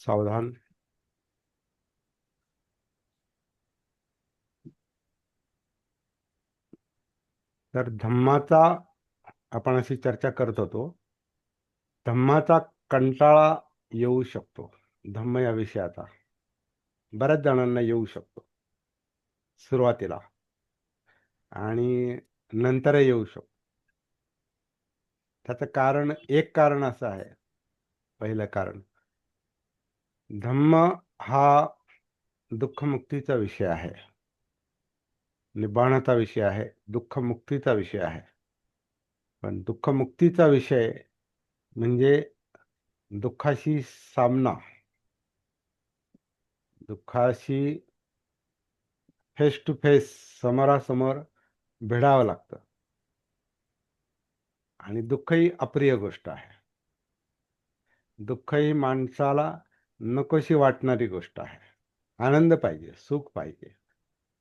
सावधान. तर धम्माचा आपण अशी चर्चा करत होतो. धम्माचा कंटाळा येऊ शकतो. धम्म या विषयाचा बऱ्याच जणांना येऊ शकतो सुरुवातीला, आणि नंतरही येऊ शकतो. त्याचं कारण, एक कारण असं आहे. पहिलं कारण, धम्म हा दुःखमुक्तीचा विषय आहे, निब्बाणाचा विषय आहे, दुःखमुक्तीचा विषय आहे. पण दुःखमुक्तीचा विषय म्हणजे दुःखाशी सामना, दुःखाशी फेस टू फेस, समोरासमोर भिडावं लागतं. आणि दुःख ही अप्रिय गोष्ट आहे. दुःख ही माणसाला नकोशी वाटणारी गोष्ट आहे. आनंद पाहिजे, सुख पाहिजे,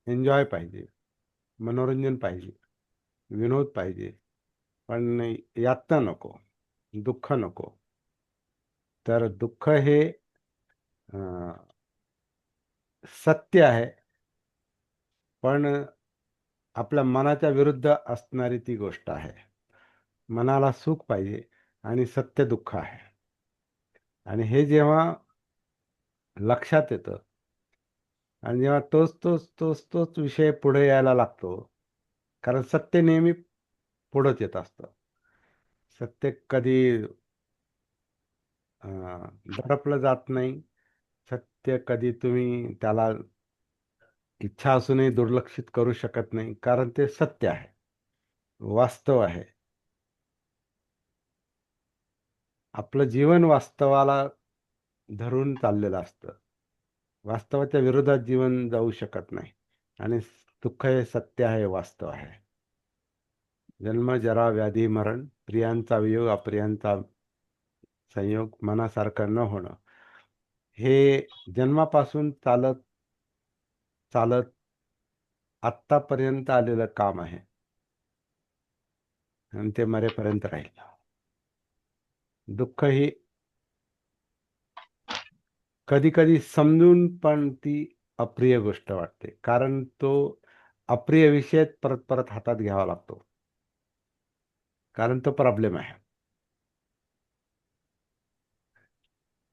एन्जॉय पाहिजे, मनोरंजन पाहिजे, विनोद पाहिजे, पण यातना नको, दुःख नको. तर दुःख हे सत्य आहे, पण आपल्या मनाच्या विरुद्ध असणारी ती गोष्ट आहे. मनाला सुख पाहिजे आणि सत्य दुःख आहे. आणि हे जेव्हा लक्षात येतं आणि जेव्हा तोच तोच तोच तोच विषय पुढे यायला लागतो, कारण सत्य नेहमी पुढंच येत असतं. सत्य कधी दडपलं जात नाही. सत्य कधी तुम्ही त्याला इच्छा असूनही दुर्लक्षित करू शकत नाही, कारण ते सत्य आहे, वास्तव आहे. आपलं जीवन वास्तवाला धरून चाललेलं असतं. वास्तवाच्या विरोधात जीवन जाऊ शकत नाही. आणि दुःख हे सत्य आहे, वास्तव आहे. जन्म, जरा, व्याधी, मरण, प्रियांचा वियोग, अप्रियांचा संयोग, मनासारखं न होणं, हे जन्मापासून चालत चालत आत्तापर्यंत आलेलं काम आहे, आणि ते मरेपर्यंत राहील. दुःख ही कधी कधी समजून पण ती अप्रिय गोष्ट वाटते, कारण तो अप्रिय विषय परत परत हातात घ्यावा लागतो, कारण तो प्रॉब्लेम आहे.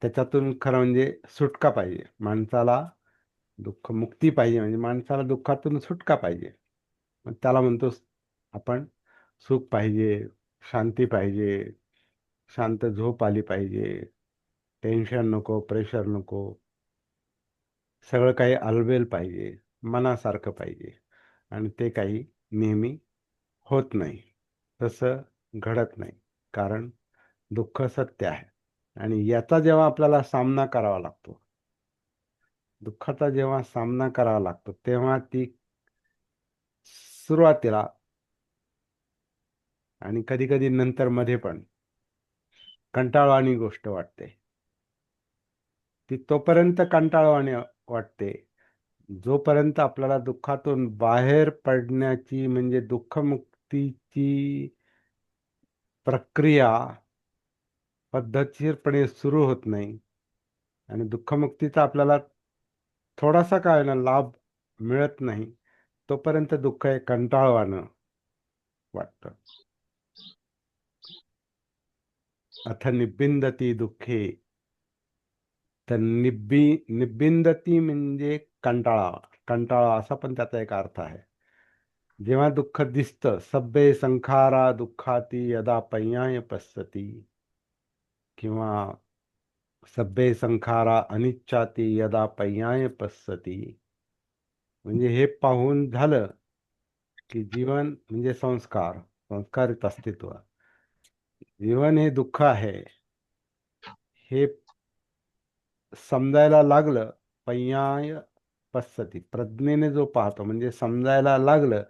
त्याच्यातून खरं म्हणजे सुटका पाहिजे माणसाला. दुःख मुक्ती पाहिजे म्हणजे माणसाला दुःखातून सुटका पाहिजे. मग त्याला म्हणतो आपण, सुख पाहिजे, शांती पाहिजे, शांत झोप आली पाहिजे, टेन्शन नको, प्रेशर नको, सगळं काही अलबेल पाहिजे, मनासारखं पाहिजे. आणि ते काही नेहमी होत नाही, तसं घडत नाही, कारण दुःख सत्य आहे. आणि याचा जेव्हा आपल्याला सामना करावा लागतो, दुःखाचा जेव्हा सामना करावा लागतो, तेव्हा ती सुरुवातीला आणि कधी कधी नंतर मध्ये पण कंटाळवाणी गोष्ट वाटते. ती तोपर्यंत कंटाळवाणी वाटते जोपर्यंत आपल्याला दुःखातून बाहेर पडण्याची, म्हणजे दुःखमुक्तीची प्रक्रिया पद्धतशीरपणे सुरू होत नाही. आणि दुःखमुक्तीचा आपल्याला थोडासा काय ना लाभ मिळत नाही, तोपर्यंत दुःख हे कंटाळवाणं वाटतं. अथ निबिंदती दुःखे. तर निबिंदती म्हणजे कंटाळा, कंटाळा असा पण त्याचा एक अर्थ आहे. जेव्हा दुःख दिसतं, सब्बे संखारा दुःखाती यदा पय्याय पश्यती, किंवा सब्बे संखारा अनिच्छाती यदा पय्याय पश्यती, म्हणजे हे पाहून झालं की जीवन म्हणजे संस्कार, संस्कारित अस्तित्व, जीवन हे दुःख आहे, हे समजायला लागलं. पय्याय पश्यती, प्रज्ञेने जो पाहतो, म्हणजे समजायला लागलं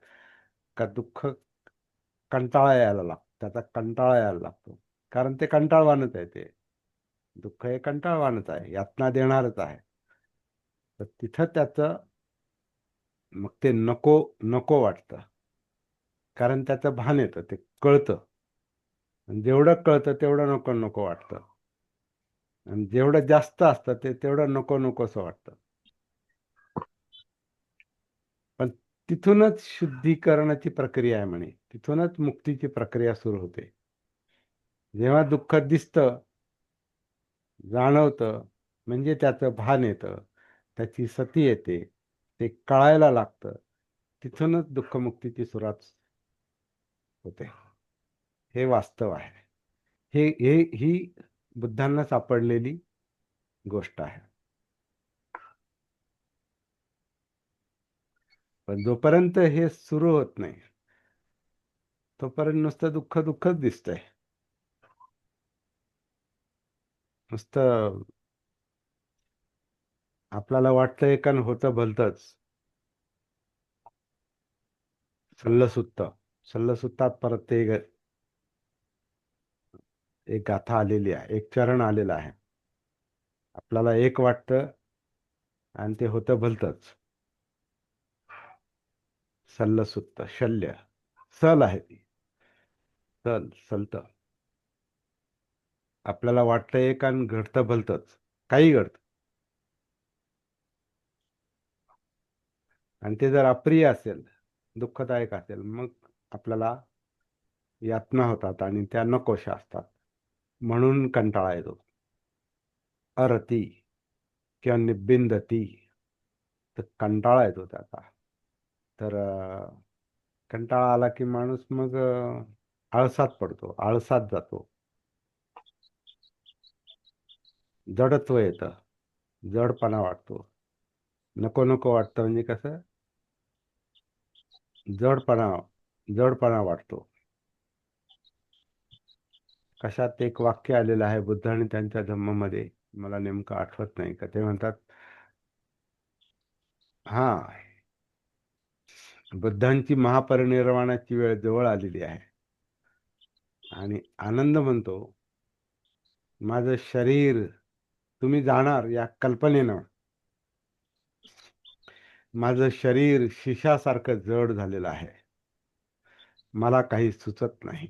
का दुःख कंटाळा यायला लागतो, त्याचा कंटाळा यायला लागतो, कारण ते कंटाळवाणच आहे. ते दुःख हे कंटाळवाणच आहे, यातना देणारच आहे. तर तिथं त्याचं मग ते नको नको वाटतं, कारण त्याचं भान येतं, ते कळतं. आणि जेवढं कळतं तेवढं नको नको वाटतं. आणि जेवढं जास्त असतं ते तेवढं नको नकोसं वाटतं. पण तिथूनच शुद्धीकरणाची प्रक्रिया आहे म्हणे, तिथूनच मुक्तीची प्रक्रिया सुरू होते. जेव्हा दुःख दिसतं, जाणवतं, म्हणजे त्याचं भान येतं, त्याची सती येते, ते कळायला लागतं, तिथूनच दुःखमुक्तीची सुरुवात होते. हे वास्तव आहे. ही बुद्धांना सापडलेली गोष्ट आहे. पण जोपर्यंत हे सुरू होत नाही, तोपर्यंत नुसतं दुःख दुःखच दिसतंय. नुसतं आपल्याला वाटतंय कारण होतं भलतंच. सल्लसुत्त सल्लसुत्तात परत ते एक गाथा आलेली आहे, एक चरण आलेलं आहे. आपल्याला एक वाटतं आणि ते होतं भलतंच. सल्लसुत्त, शल्य, सल आहे ती. सलत. आपल्याला वाटतं एक आणि घडतं भलतंच, काही घडतं. आणि ते जर अप्रिय असेल, दुःखदायक असेल, मग आपल्याला यातना होतात आणि त्या नकोशा असतात. म्हणून कंटाळा येतो. अरती किंवा निबिंदती, तर कंटाळा येतो त्याचा. तर कंटाळा आला की माणूस मग आळसात पडतो, आळसात जातो. जडत्व येतं, जडपणा वाटतो. नको नको वाटतं म्हणजे कसं, जडपणा जडपणा वाटतो. कशात एक वाक्य आलेलं आहे बुद्धाने त्यांच्या धम्मामध्ये, मला नेमकं आठवत नाही, का ते म्हणतात, हा, बुद्धांची महापरिनिर्वाणाची वेळ जवळ आलेली आहे आणि आनंद म्हणतो, माझं शरीर तुम्ही जाणार या कल्पनेनं माझं शरीर शिशासारखं जड झालेलं आहे, मला काही सुचत नाही.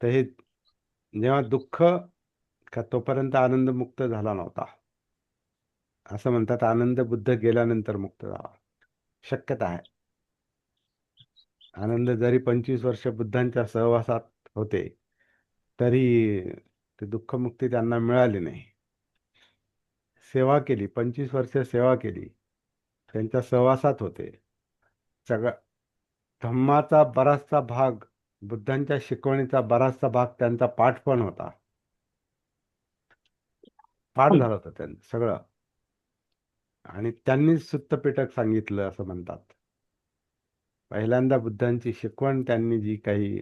तर हे जेव्हा दुःख, का तोपर्यंत आनंद मुक्त झाला नव्हता. असं म्हणतात आनंद बुद्ध गेल्यानंतर मुक्त झाला. शक्यता आहे. आनंद जरी 25 वर्ष बुद्धांच्या सहवासात होते, तरी ते दुःखमुक्ती त्यांना मिळाली नाही. सेवा केली, 25 वर्ष सेवा केली, त्यांच्या सहवासात होते. सगळा धम्माचा बराचसा भाग, बुद्धांच्या शिकवणीचा बराचसा भाग त्यांचा पाठ पण होता. पाठ झालं होतं त्यांचं सगळं. आणि त्यांनीच सुत्तपिटक सांगितलं असं म्हणतात. पहिल्यांदा बुद्धांची शिकवण त्यांनी जी काही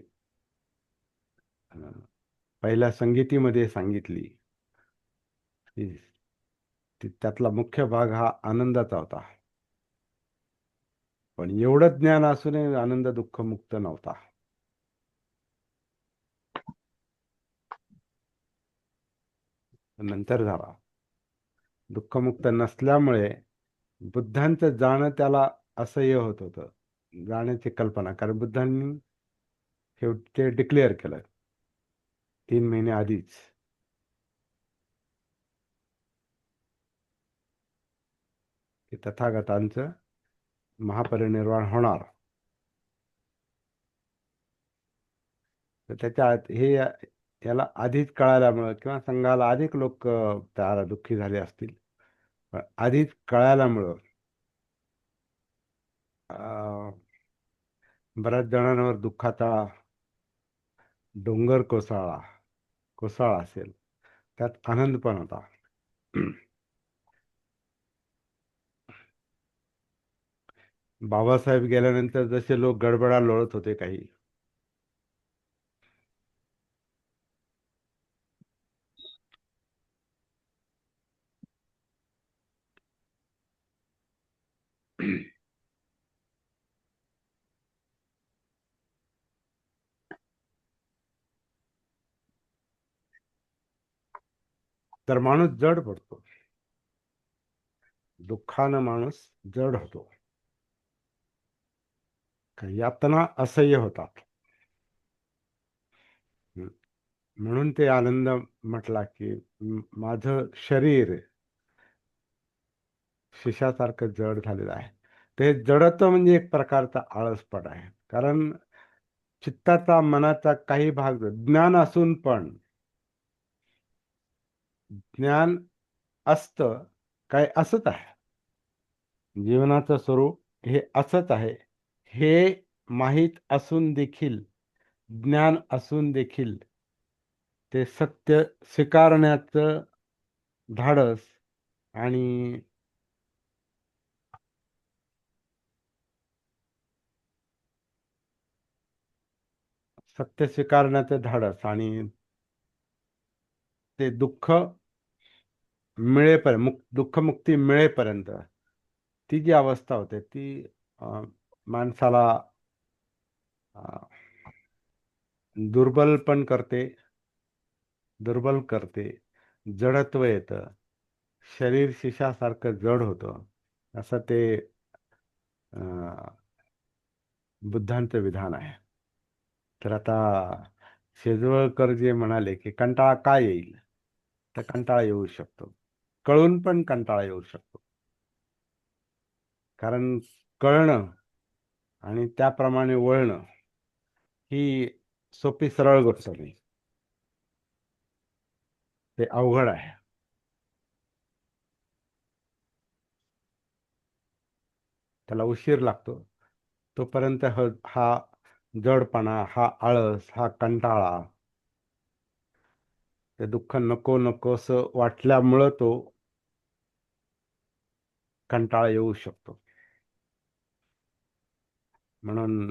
पहिल्या संगीतीमध्ये सांगितली, त्यातला मुख्य भाग हा आनंदाचा होता. पण एवढं ज्ञान असूनही आनंद दुःखमुक्त नव्हता. नंतर झाला. दुःखमुक्त नसल्यामुळे बुद्धांचं जाणं त्याला असह्य होत होतं, जाण्याची कल्पना. कारण बुद्धांनी शेवटी ते डिक्लेअर केलं 3 महिने आधीच, की तथागतांचं महापरिनिर्वाण होणार. तर त्याच्या हे याला आधीच कळाल्यामुळं किंवा संघाला अधिक लोक त्याला दुःखी झाले असतील, पण आधीच कळाल्यामुळं अं, बऱ्याच जणांवर दुःखाचा डोंगर कोसळला असेल, त्यात आनंद पण होता. बाबासाहेब गेल्यानंतर जसे लोक गडबडा लोळत होते काही, तर माणूस जड पडतो. दुःखानं माणूस जड होतो. यातना असह्य होतात. हम्म. म्हणून ते आनंद म्हटला की माझं शरीर शिशासारखं जड झालेलं आहे. ते जडत्व म्हणजे एक प्रकारचा आळसपणा आहे. कारण चित्ताचा मनाचा काही भाग ज्ञान असून पण ज्ञान असतं काय असंच आहे. जीवनाचं स्वरूप हे असंच आहे हे माहीत असून देखील, ज्ञान असून देखील ते सत्य स्वीकारण्याचं धाडस आणि सत्य स्वीकारण्याचं धाडस आणि ते दुःखमुक्ती मिळेपर्यंत ती जी अवस्था होते ती माणसाला अ, दुर्बल पण करते, दुर्बल करते, जडत्व येतं, शरीर शिशासारखं जड होतं. असं ते अ, बुद्धांचं विधान आहे. तर आता शेजवळकर जे म्हणाले की कंटाळा का येईल, तर कंटाळा येऊ शकतो, कळून पण कंटाळा येऊ शकतो. कारण कळणं आणि त्याप्रमाणे वळणं ही सोपी सरळ गोष्ट नाही, ते अवघड आहे. त्याला उशीर लागतो. तोपर्यंत हा जडपणा, हा आळस, हा कंटाळा, ते दुःख नको नकोसं वाटल्यामुळं तो कंटाळा येऊ शकतो. म्हणून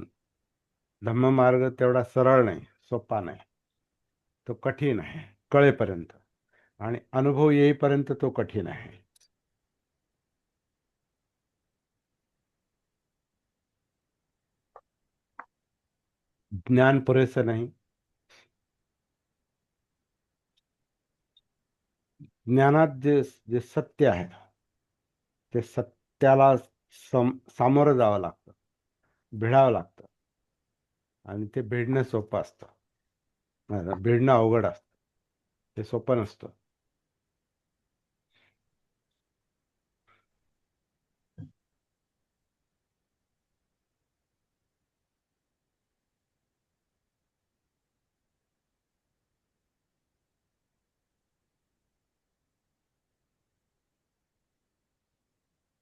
धम्ममार्ग तेवढा सरळ नाही, सोपा नाही. तो कठीण आहे कळेपर्यंत, आणि अनुभव येईपर्यंत तो कठीण आहे. ज्ञान पुरेसं नाही. ज्ञानात जे सत्य आहे ते सत्याला सामोरं जावं लागतं, भिडावं लागतं. आणि ते भिडणं सोपं असतं, भिडणं अवघड असतं, ते सोपं नसतं.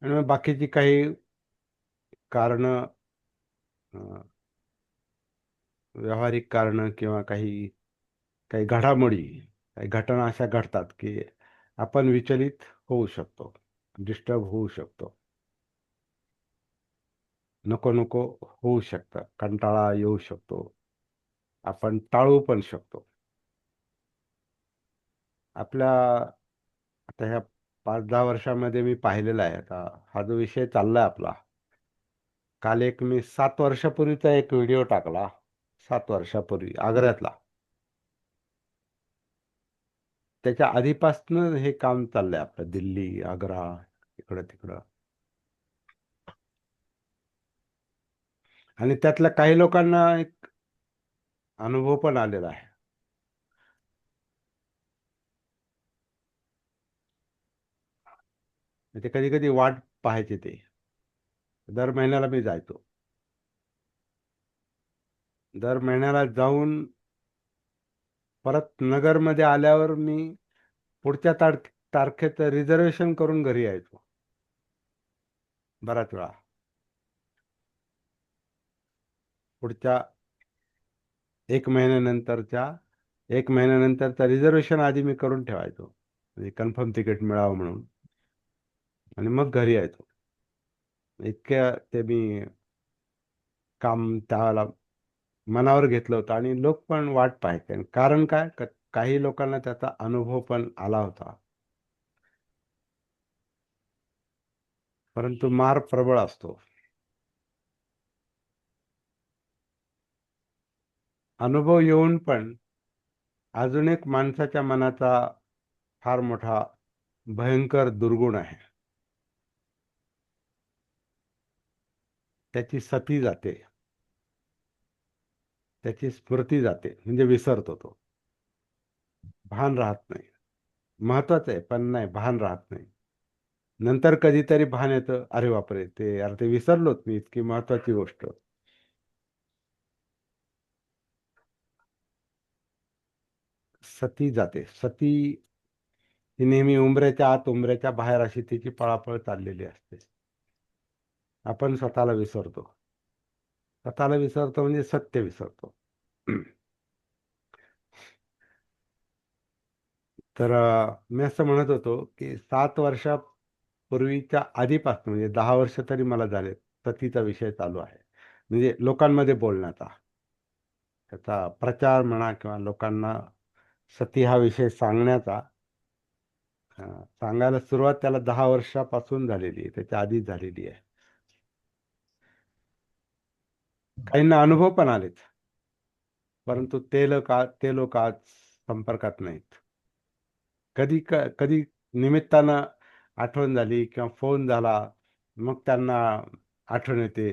आणि मग बाकीची काही कारणं, व्यावहारिक कारणं किंवा काही काही घडामोडी, काही घटना अशा घडतात की आपण विचलित होऊ शकतो, डिस्टर्ब होऊ शकतो, नको नको होऊ शकतं, कंटाळा येऊ शकतो, आपण टाळू पण शकतो. आपल्या आता ह्या 5-10 वर्षामध्ये मी पाहिलेला आहे. आता हा जो विषय चाललाय आपला, काल एक मी 7 वर्षापूर्वीचा एक व्हिडिओ टाकला. 7 वर्षापूर्वी आग्र्यातला. त्याच्या आधीपासनं हे काम चाललंय आपलं, दिल्ली, आग्रा, इकडं तिकडं. आणि त्यातल्या काही लोकांना एक अनुभव पण आलेला आहे. ते कधी कधी वाट पाहायचे ते. दर महिन्याला मी जायचो. दर महिन्याला जाऊन परत नगरमध्ये आल्यावर मी पुढच्या तारखेचं रिझर्वेशन करून घरी यायचो बराच वेळा. पुढच्या 1 महिन्यानंतरचा रिझर्वेशन आधी मी करून ठेवायचो, म्हणजे कन्फर्म तिकीट मिळावं म्हणून. आणि मग घरी यायचो. इतक्या ते मी काम त्याला मनावर घेतलं होतं, आणि लोक पण वाट पाहायचे. आणि कारण काय, काही लोकांना त्याचा अनुभव पण आला होता. परंतु मार प्रबळ असतो. अनुभव येऊन पण अजून एक माणसाच्या मनाचा फार मोठा भयंकर दुर्गुण आहे. त्याची सती जाते, त्याची स्मृती जाते, म्हणजे विसरतो तो. भान राहत नाही. महत्वाचं आहे, पण नाही, भान राहत नाही. नंतर कधीतरी भान येतं, अरे बापरे, अरे ते विसरलोच मी, इतकी महत्वाची गोष्ट. सती जाते. सती ही नेहमी उंबऱ्याच्या आत, उंबऱ्याच्या बाहेर अशी तिची पळापळ चाललेली असते. आपण स्वतःला विसरतो. स्वतःला विसरतो म्हणजे सत्य विसरतो. तर मी असं म्हणत होतो की 7 वर्षापूर्वीच्या आधीपासून, म्हणजे 10 वर्ष तरी मला झाले, सतीचा विषय चालू आहे. म्हणजे लोकांमध्ये बोलण्याचा, त्याचा प्रचार म्हणा किंवा लोकांना सती हा विषय सांगण्याचा. सांगायला सुरुवात त्याला 10 वर्षापासून झालेली आहे, त्याच्या आधीच झालेली आहे. काहींना अनुभव पण आलेत, परंतु ते लोक आज संपर्कात नाहीत. कधी निमित्तानं आठवण झाली किंवा फोन झाला, मग त्यांना आठवण येते,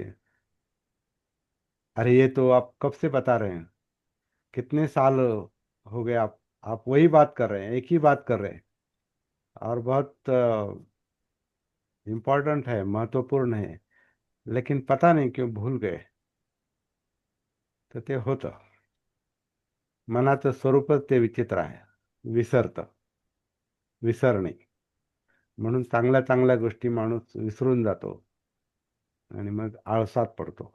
अरे ये तो आप कब से बता रहे हैं, कितने साल हो गए, आप वही बात कर रहे हैं, एक ही बात कर रहे हैं, और बहुत इम्पोर्टेंट है, महत्वपूर्ण है, लेकिन पता नहीं क्यों भूल गए. तर ते होतं. मनाचं स्वरूपच ते विचित्र आहे, विसरतं, विसरणे. म्हणून चांगल्या चांगल्या गोष्टी माणूस विसरून जातो आणि मग आळसात पडतो.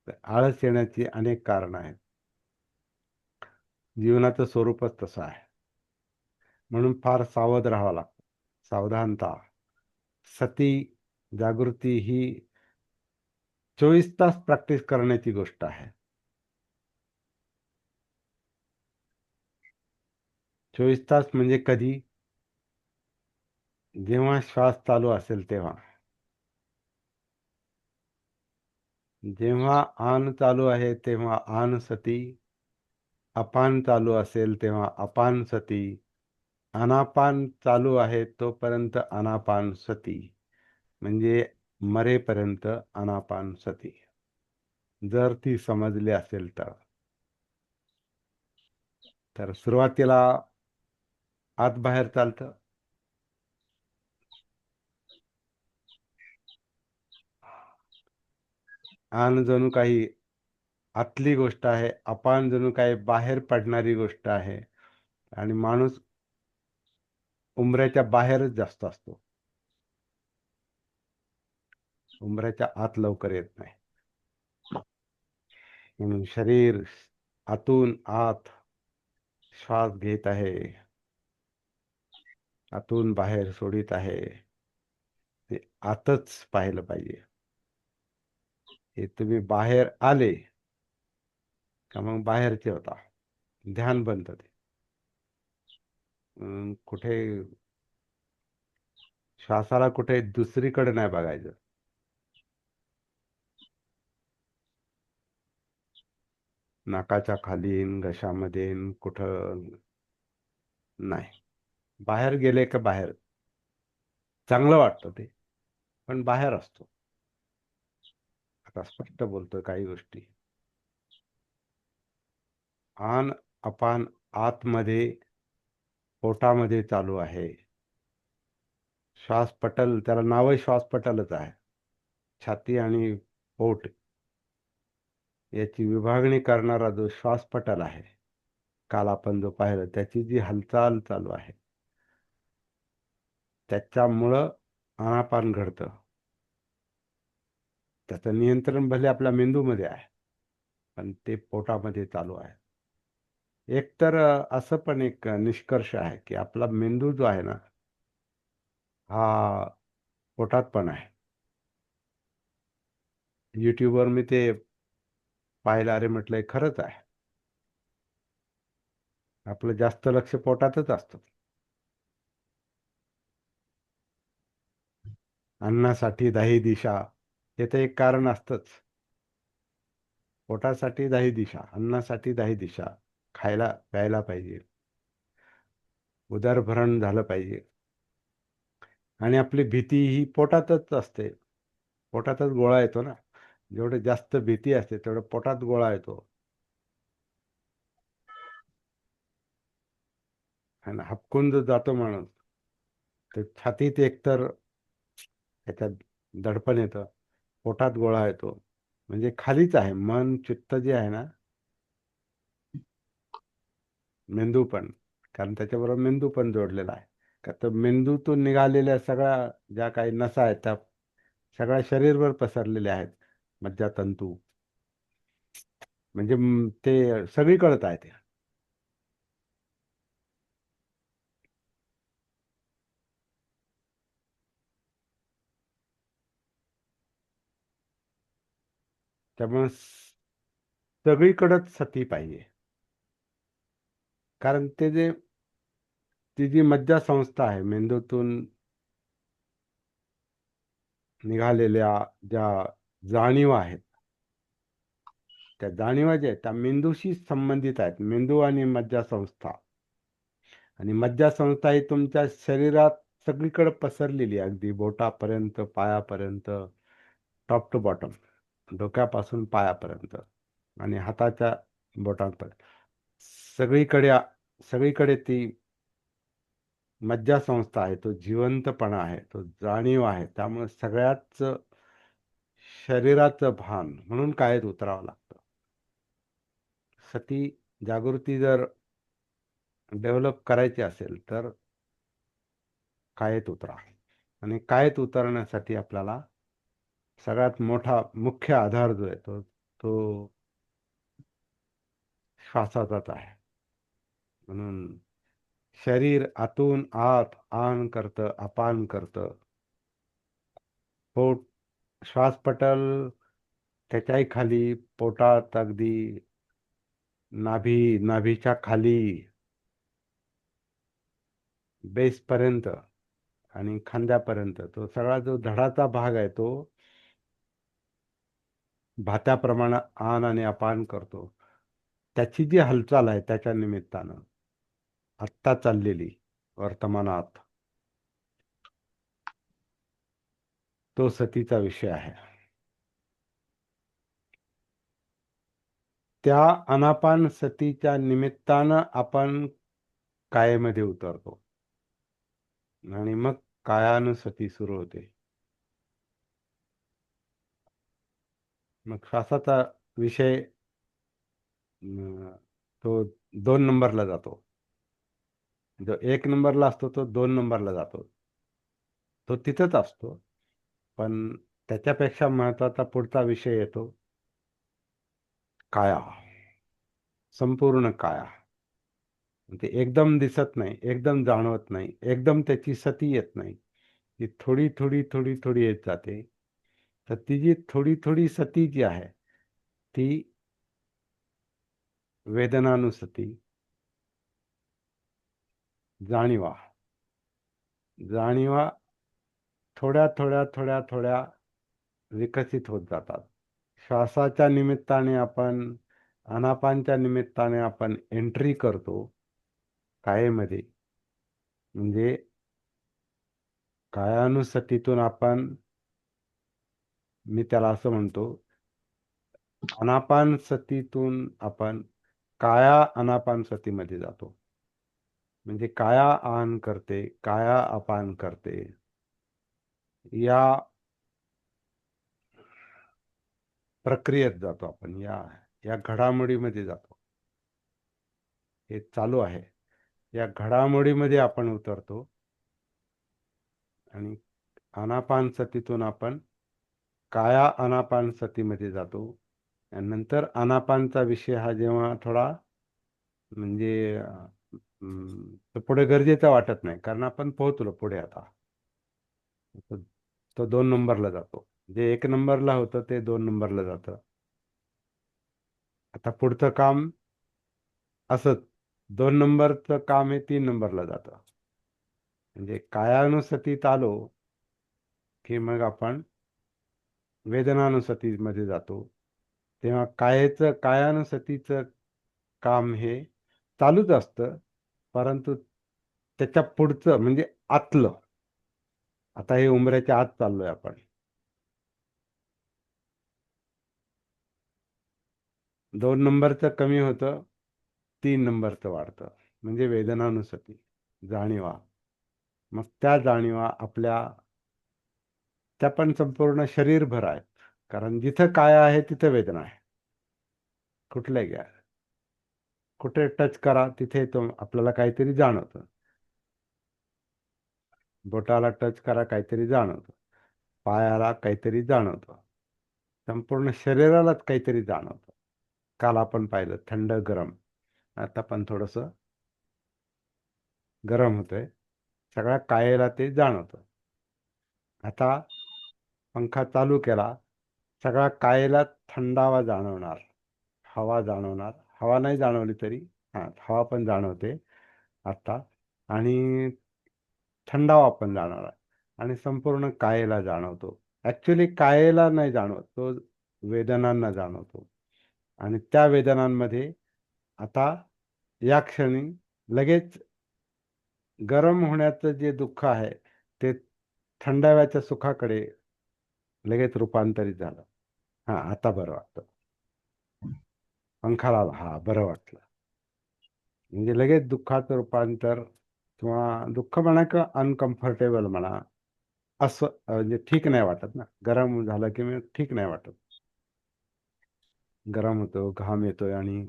तर आळस येण्याची अनेक कारणं आहेत. जीवनाचं स्वरूपच तसं आहे. म्हणून फार सावध राहावं लागतं. सावधानता. सती, जागृती ही 24 तास प्रॅक्टिस करण्याची गोष्ट आहे. 24 तास म्हणजे कधी? जेव्हा श्वास चालू असेल तेव्हा. जेव्हा आन चालू आहे तेव्हा आन सती, अपान चालू असेल तेव्हा अपान सती, अनापान चालू आहे तोपर्यंत अनापान सती, म्हणजे मरेपर्यंत अनापान सती, जर ती समजली असेल तर. तर सुरुवातीला आत बाहेर चालतं. आन जणू काही आतली गोष्ट आहे, अपान जणू काही बाहेर पडणारी गोष्ट आहे, आणि माणूस उंबऱ्याच्या बाहेरच जास्त असतो, उंबऱ्याच्या आत लवकर येत नाही. म्हणून शरीर आतून आत श्वास घेत आहे, आतून बाहेर सोडित आहे, ते आतच पाहिलं पाहिजे. हे तुम्ही बाहेर आले का मग बाहेरचे होता, ध्यान बनतं ते. कुठे श्वासाला कुठे दुसरीकडे नाही बघायचं. नाकाच्या खाली न घशामध्ये न कुठं नाही. बाहेर गेले का बाहेर चांगलं वाटतं ते, पण बाहेर असतो. आता स्पष्ट बोलतोय काही गोष्टी. आन अपान आतमध्ये, पोटामध्ये चालू आहे. श्वासपटल, त्याला नावही श्वासपटलच आहे. छाती आणि पोट याची विभागणी करणारा जो श्वासपटल आहे, काल आपण जो पाहिलं, त्याची जी हालचाल चालू आहे, त्याच्यामुळं आनापान घडतं. त्याचं नियंत्रण भले आपल्या मेंदूमध्ये आहे, पण ते पोटामध्ये चालू आहे. एकतर असं पण एक निष्कर्ष आहे की आपला मेंदू जो आहे ना, हा पोटात पण आहे. युट्यूबवर मी ते पाहिलं, अरे म्हटलंय खरंच आहे. आपलं जास्त लक्ष पोटातच असतं. अन्नासाठी 10 दिशा, हे तर एक कारण असतंच. पोटासाठी 10 दिशा, अन्नासाठी 10 दिशा. खायला प्यायला पाहिजे, उदरभरण झालं पाहिजे. आणि आपली भीती ही पोटातच असते. पोटातच गोळा येतो ना. जेवढे जास्त भीती असते तेवढं पोटात गोळा येतो. आणि हबकून जो जातो माणूस, तर छातीत एकतर त्याच्यात दडपण येतं, पोटात गोळा येतो, म्हणजे खालीच आहे मन चित्त जे आहे ना, मेंदू पण, कारण त्याच्याबरोबर मेंदू पण जोडलेला आहे. का तर मेंदूतून निघालेल्या सगळ्या ज्या काही नसा आहेत त्या सगळ्या शरीरभर पसरलेल्या आहेत, मज्जातंतू. म्हणजे ते सगळीकडे आहे ते. त्यामुळे सगळीकडेच सती पाहिजे. कारण ते जे ती जी मज्जा संस्था आहे मेंदूतून निघालेल्या ज्या जाणीवा आहेत, त्या जाणीवा ज्या आहेत त्या मेंदूशी संबंधित आहेत, मेंदू आणि मज्जा संस्था. आणि मज्जा संस्था ही तुमच्या शरीरात सगळीकडे पसरलेली आहे, अगदी बोटापर्यंत, पायापर्यंत, टॉप टू बॉटम, डोक्यापासून पायापर्यंत आणि हाताच्या बोटांपर्यंत, सगळीकडे सगळीकडे ती मज्जासंस्था आहे, तो जिवंतपणा आहे, तो जाणीव आहे. त्यामुळे सगळ्याच शरीराचं भान म्हणून कायेत उतरावं लागतं. सती जागृती जर डेव्हलप करायची असेल तर कायेत उतरा. आणि कायेत उतरण्यासाठी आपल्याला सगळ्यात मोठा मुख्य आधार जो आहे तो श्वासाचाच आहे. म्हणून शरीर आतून आत आन करतं, अपान करतं. पोट, श्वासपटल त्याच्याही खाली, पोटात अगदी नाभीच्या खाली बेसपर्यंत आणि खांद्यापर्यंत तो सगळा जो धडाचा भाग आहे तो भात्याप्रमाणे आन आणि अपान करतो. त्याची जी हालचाल आहे त्याच्या निमित्तानं आत्ता चाललेली वर्तमानात, तो सतीचा विषय आहे. त्या अनापान सतीच्या निमित्तानं आपण कायेमध्ये उतरतो आणि मग कायानुसती सुरू होते. मग श्वासाचा विषय तो 2 नंबरला जातो. जो 1 नंबरला असतो तो 2 नंबरला जातो. तो तिथंच असतो, पण त्याच्यापेक्षा महत्वाचा पुढचा विषय येतो, काया. संपूर्ण काया. ते एकदम दिसत नाही, एकदम जाणवत नाही, एकदम त्याची सती येत नाही. ती थोडी थोडी थोडी थोडी येत जाते. तर ती जी थोडी थोडी सती जी आहे ती वेदनानुसती, जाणीवा, जाणीवा थोड्या थोड्या थोड्या थोड्या विकसित होत जातात. श्वासाच्या निमित्ताने आपण, आनापानच्या निमित्ताने आपण एंट्री करतो कायेमध्ये. म्हणजे कायानुसतीतून आपण, मी त्याला असं म्हणतो, अनापान सतीतून आपण काया अनापान सतीमध्ये जातो. म्हणजे काया आन करते, काया अपान करते, या प्रक्रियेत जातो आपण, या या घडामोडीमध्ये जातो. हे चालू आहे, या घडामोडीमध्ये आपण उतरतो आणि आनापान सतीतून आपण काया आनापान सतीमध्ये जातो. आणि नंतर आनापानचा विषय हा जेव्हा थोडा म्हणजे तो पुढे गरजेचा वाटत नाही, कारण आपण पोहोचलो पुढे आता. तो तो 2 नंबरला जातो. जे 1 नंबरला होतं ते 2 नंबरला जातं. आता पुढचं काम असंच, 2 नंबरचं काम हे 3 नंबरला जातं. म्हणजे कायानुसतीत आलो की मग आपण वेदनानुसतीमध्ये जातो. तेव्हा कायानुसतीचं काम हे चालूच असतं, परंतु त्याच्या पुढचं म्हणजे आतलं, आता हे उंबऱ्याच्या आत चाललोय आपण. 2 नंबरचं कमी होतं, 3 नंबरचं वाढतं, म्हणजे वेदनानुसती. जाणीवा. मग त्या जाणीवा आपल्या, त्या पण संपूर्ण शरीरभर आहेत. कारण जिथं काय आहे तिथं वेदना आहे. कुठले घ्या, कुठे टच करा तिथे तो आपल्याला काहीतरी जाणवतं. बोटाला टच करा काहीतरी जाणवतं, पायाला काहीतरी जाणवतं, संपूर्ण शरीरालाच काहीतरी जाणवतं. काल आपण पाहिलं थंड गरम, आता पण थोडस गरम होतंय. सगळ्या कायेला ते जाणवतं. आता पंखा चालू केला, सगळ्या कायेला थंडावा जाणवणार, हवा जाणवणार. हवा नाही जाणवली तरी हवा पण जाणवते आता. आणि थंडावा पण जाणवणार आणि संपूर्ण कायेला जाणवतो. ऍक्च्युली कायेला नाही जाणवत, तो वेदनांना जाणवतो. आणि त्या वेदनांमध्ये आता या क्षणी लगेच गरम होण्याचं जे दुःख आहे ते थंडाव्याच्या सुखाकडे लगेच रूपांतरित झालं. हा, आता बरं वाटतं. पंखा लावला, हा बरं वाटलं. म्हणजे लगेच दुःखाचं रूपांतर, किंवा दुःख म्हणा किंवा अनकम्फर्टेबल म्हणा, असं म्हणजे ठीक नाही वाटत ना. गरम झालं की मग ठीक नाही वाटत. गरम होतो, घाम येतोय आणि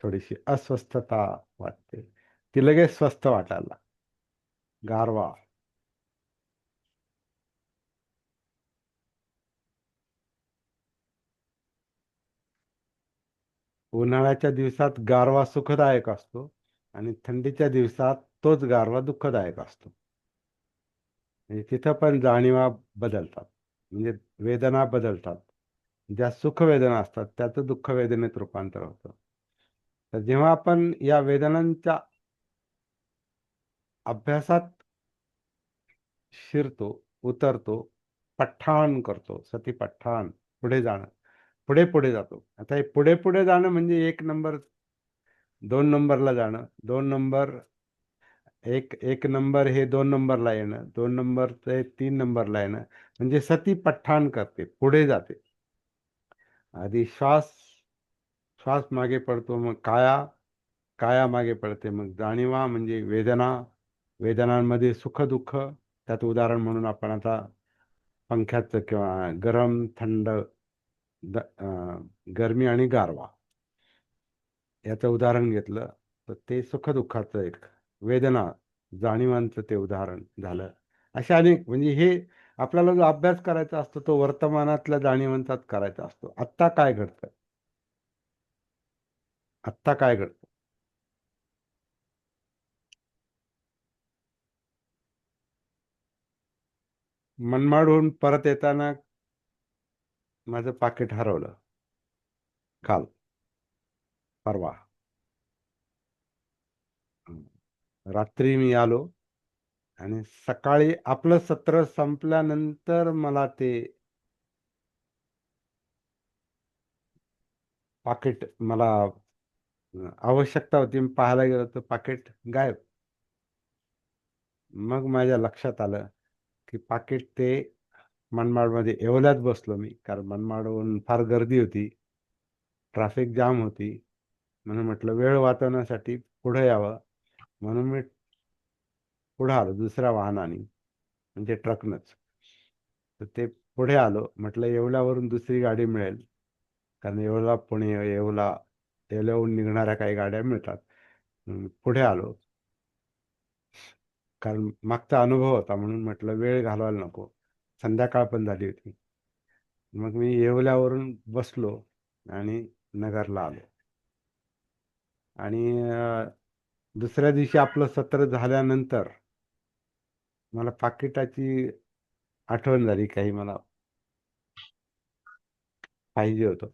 थोडीशी अस्वस्थता वाटते, ती लगेच स्वस्थ वाटायला लागते. गारवा. उन्हाळ्याच्या दिवसात गारवा सुखदायक असतो आणि थंडीच्या दिवसात तोच गारवा दुःखदायक असतो. म्हणजे तिथं पण जाणीवा बदलतात, म्हणजे वेदना बदलतात. ज्या सुख वेदना असतात त्याचं दुःख वेदनेत रूपांतर होतं. तर जेव्हा आपण या वेदनांच्या अभ्यासात शिरतो, उतरतो, पठ्ठाण करतो, सती पठ्ठाण, पुढे जाणं, पुढे पुढे जातो. आता हे पुढे पुढे जाणं म्हणजे 1 नंबर 2 नंबरला जाणं, 2 नंबर, एक नंबर हे 2 नंबरला येणं, 2 नंबर ते 3 नंबरला येणं, म्हणजे सती पठ्ठाण करते, पुढे जाते. आधी श्वास, श्वास मागे पडतो, मग काया, काया मागे पडते, मग जाणीवा म्हणजे वेदना, वेदनांमध्ये सुख दुःख. त्यात उदाहरण म्हणून आपण आता पंख्याचं किंवा गरम थंड, गरमी आणि गारवा याचं उदाहरण घेतलं, तर ते सुखदुःखाचं एक, वेदना, जाणीवांचं ते उदाहरण झालं. अशा अनेक, म्हणजे हे आपल्याला जो अभ्यास करायचा असतो तो वर्तमानातल्या जाणीवांचाच करायचा असतो. आत्ता काय घडतं, आत्ता काय घडतं. मनमाडहून परत येताना माझं पाकिट हरवलं, काल, परवा. रात्री मी आलो आणि सकाळी आपलं सत्र संपल्यानंतर मला ते पाकिट, मला आवश्यकता होती, मी पाहायला गेलो तर पाकिट गायब. मग माझ्या लक्षात आलं की पाकिट ते, मनमाडमध्ये येवल्यात बसलो मी, कारण मनमाडहून फार गर्दी होती, ट्रॅफिक जाम होती. म्हणून म्हटलं वेळ वाचवण्यासाठी पुढे यावं, म्हणून मी पुढे आलो दुसऱ्या वाहनाने, म्हणजे ट्रकनंच. तर ते पुढे आलो, म्हटलं येवल्यावरून दुसरी गाडी मिळेल, कारण येवला पुणे, येवल्याहून निघणाऱ्या काही गाड्या मिळतात. पुढे आलो, कारण मागचा अनुभव होता, म्हणून म्हटलं वेळ घालवायला नको. संध्याकाळ पण झाली होती. मग मी येवल्यावरून बसलो आणि नगरला आलो. आणि दुसऱ्या दिवशी आपलं सत्र झाल्यानंतर मला पाकिटाची आठवण झाली, काही मला पाहिजे होतं.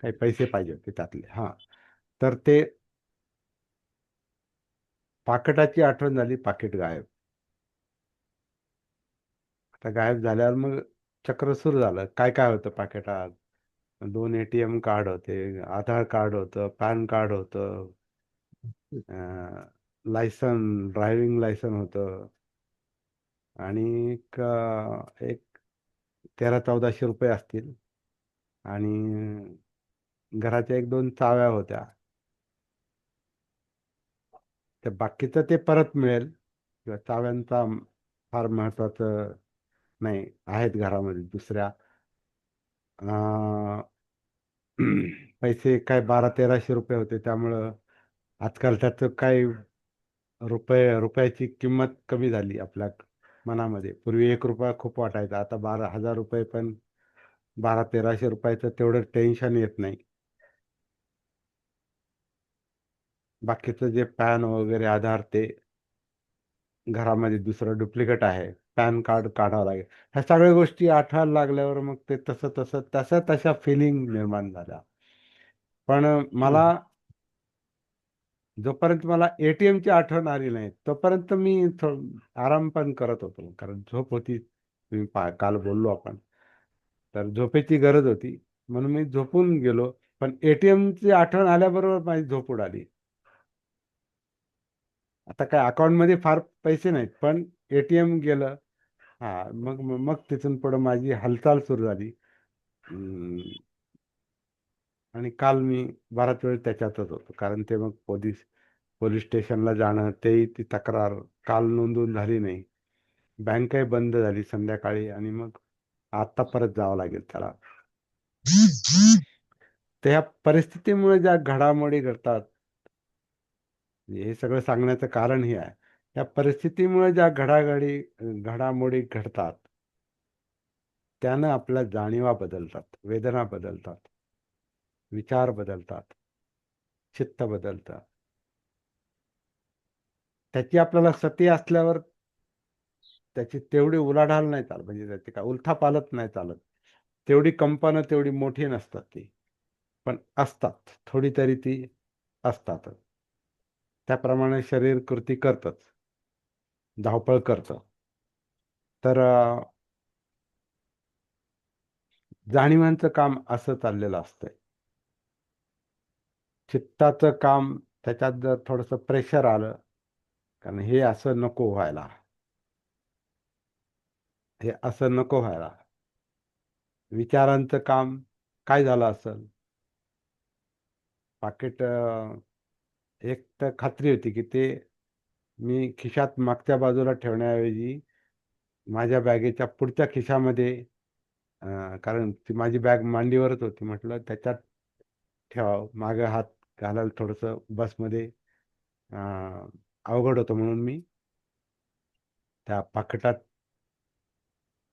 काही पैसे पाहिजे होते त्यातले, हां. तर ते पाकिटाची आठवण झाली, पाकिट गायब. आता गायब झाल्यावर मग चक्र सुरू झालं. काय काय होतं पाकिटात? 2 ATM कार्ड होते, आधार कार्ड होतं, पॅन कार्ड होतं, लायसन, ड्रायव्हिंग लायसन होतं, आणि एक 1300-1400 रुपये असतील, आणि घराच्या 1-2 चाव्या होत्या. ते बाकीचं ते परत मिळेल, किंवा चाव्यांचा फार महत्वाचं नाही, आहेत घरामध्ये दुसऱ्या. अं, पैसे काय 1200-1300 होते, त्यामुळं आजकाल त्याचं काय, रुपयाची किंमत कमी झाली आपल्या मनामध्ये. पूर्वी 1 रुपया खूप वाटायचा, आता 12,000 रुपये पण 1200-1300 रुपयाचं तेवढं टेन्शन येत नाही. बाकीचं जे पॅन वगैरे, आधार, ते घरामध्ये दुसरं डुप्लिकेट आहे, पॅन कार्ड काढावं लागेल. ह्या सगळ्या गोष्टी आठवायला लागल्यावर मग ते तसं तसं तशा तशा फिलिंग निर्माण झाल्या. पण मला, हम्म. जोपर्यंत मला ATM ची आठवण आली नाही तोपर्यंत मी आराम पण करत होतो, कारण झोप होती. तुम्ही काल बोललो आपण, तर झोपेची गरज होती, म्हणून मी झोपून गेलो. पण ATM ची आठवण आल्याबरोबर माझी झोप उडाली. आता काय अकाउंटमध्ये फार पैसे नाहीत, पण ATM गेलं. हा, मग मग मग तिथून पुढं माझी हालचाल सुरू झाली. हम्म, आणि काल मी बराच वेळ त्याच्यातच होतो, कारण ते मग पोलीस पोलीस स्टेशनला जाणं, तेही ती तक्रार काल नोंदवून झाली नाही. बँकही बंद झाली संध्याकाळी, आणि मग आता परत जावं लागेल त्याला. त्या परिस्थितीमुळे ज्या घडामोडी घडतात, हे सगळं सांगण्याचं कारण हे आहे. या परिस्थितीमुळे ज्या घडामोडी घडतात, त्यानं आपल्या जाणीवा बदलतात, वेदना बदलतात, विचार बदलतात, चित्त बदलतं. त्याची आपल्याला सती असल्यावर त्याची तेवढी उलाढाल नाही चालत, म्हणजे त्याची काय उलथापालथ नाही चालत. तेवढी कंपनं तेवढी मोठी नसतात ती, पण असतात थोडी तरी ती असतात. त्याप्रमाणे शरीर कृती करतच, धावपळ करतं. तर जाणीवांचं काम असं चाललेलं असतंय. चित्ताचं काम, त्याच्यात जर थोडंसं प्रेशर आलं, कारण हे असं नको व्हायला, हे असं नको व्हायला. विचारांचं काम, काय झालं असेल, पाकिट, एक तर खात्री होती की ते मी खिशात मागच्या बाजूला ठेवण्याऐवजी माझ्या बॅगेच्या पुढच्या खिशामध्ये, कारण ती माझी बॅग मांडीवरच होती, म्हटलं त्याच्यात ठेवावं. मागे हात घालायला थोडंसं बसमध्ये अवघड होतं, म्हणून मी त्या पाकिटात,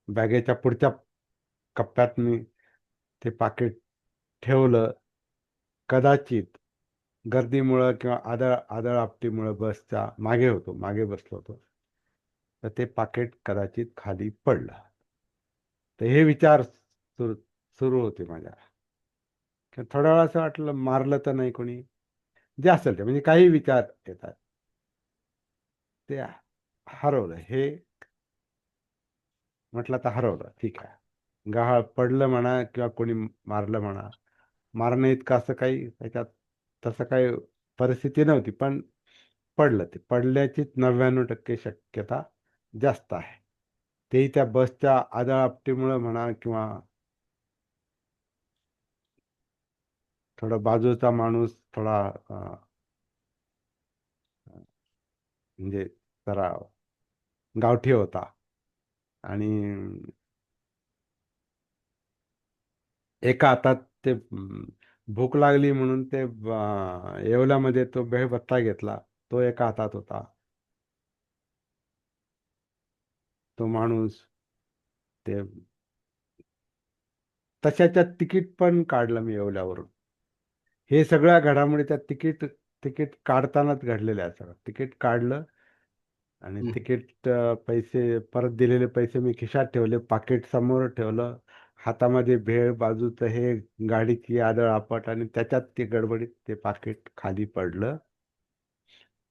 बॅगेच्या पुढच्या कप्प्यात मी ते पाकिट ठेवलं. कदाचित गर्दीमुळं किंवा आदळ आपटीमुळं बसच्या मागे बसलो होतो, तर ते पाकिट कदाचित खाली पडलं. तर हे विचार सुरू होते माझ्या. थोड्या वेळा असं वाटलं, मारलं तर नाही कोणी, जे असेल ते, म्हणजे काही विचार येतात. ते हरवलं हे, म्हटलं तर हरवलं, ठीक आहे. गहाळ पडलं म्हणा, किंवा कोणी मारलं म्हणा, मारणं इतकं असं काही त्याच्यात तसं काही परिस्थिती नव्हती, पण पडलं, ते पडल्याचीच 99% शक्यता जास्त आहे. तेही त्या बसच्या आदळआपटीमुळं म्हणा, किंवा थोडा बाजूचा माणूस थोडा म्हणजे जरा गावठी होता, आणि एका हातात ते, भूक लागली म्हणून ते येवल्यामध्ये तो भेळभत्ता घेतला, तो एका हातात होता. तो माणूस ते तशाच्या तिकीट पण काढलं मी येवल्यावरून. हे सगळ्या घडामोडी त्या तिकीट तिकीट काढतानाच घडलेल्या आहेत. सगळं तिकीट काढलं, आणि हम्म. तिकीट, पैसे परत दिलेले पैसे मी खिशात ठेवले, पाकिट समोर ठेवलं, हातामध्ये भेळ, बाजूचं हे, गाडीची आदळआपट, आणि त्याच्यात ते गडबडीत ते पाकिट खाली पडलं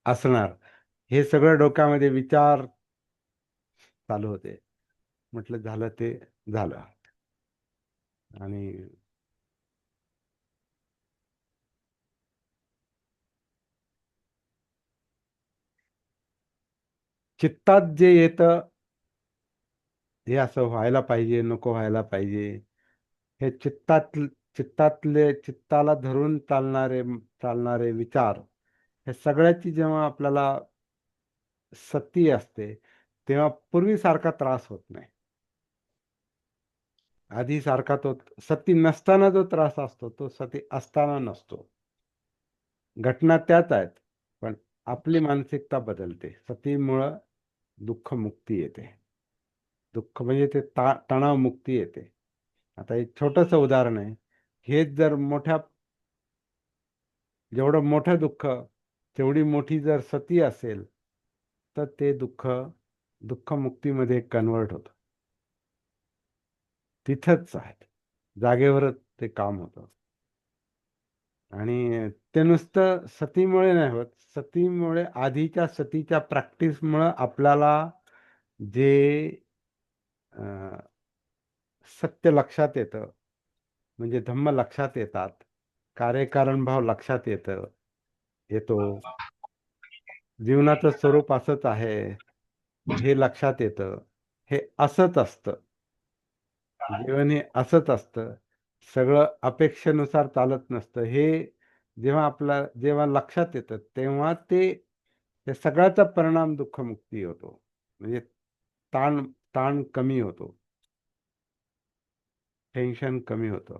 असणार. हे सगळं डोक्यामध्ये विचार चालू होते. म्हटलं झालं ते झालं. आणि चित्तात जे येतं, हे असं व्हायला पाहिजे, नको व्हायला पाहिजे, हे चित्तातले चित्ताला धरून चालणारे चालणारे विचार, हे सगळ्याची जेव्हा आपल्याला सती असते तेव्हा पूर्वीसारखा त्रास होत नाही. आधी सारखा तो सती नसताना जो त्रास असतो तो सती असताना नसतो. घटना त्याच आहेत, पण आपली मानसिकता बदलते. सतीमुळं दुःख मुक्ती येते. दुःख म्हणजे ते तणाव मुक्ती येते. आता एक छोटस उदाहरण आहे. हेच जर जेवढं मोठं दुःख तेवढी मोठी जर सती असेल तर ते दुःख मुक्तीमध्ये कन्वर्ट होतं. तिथंच आहे, जागेवरच ते काम होतं. आणि ते नुसतं सतीमुळे नाही होत. सतीमुळे आधीच्या सतीच्या प्रॅक्टिसमुळं आपल्याला जे अं, सत्य लक्षात येतं, म्हणजे धम्म लक्षात येतात, कार्यकारण भाव लक्षात येतो, जीवनाचं स्वरूप असंच आहे हे लक्षात येतं. हे असंच असतं, जीवन हे असंच असतं, सगळं अपेक्षेनुसार चालत नसतं, हे जेव्हा लक्षात येतं तेव्हा त्या सगळ्याचा परिणाम दुःखमुक्ती होतो. म्हणजे ताण ताण कमी होतो, टेन्शन कमी होतं.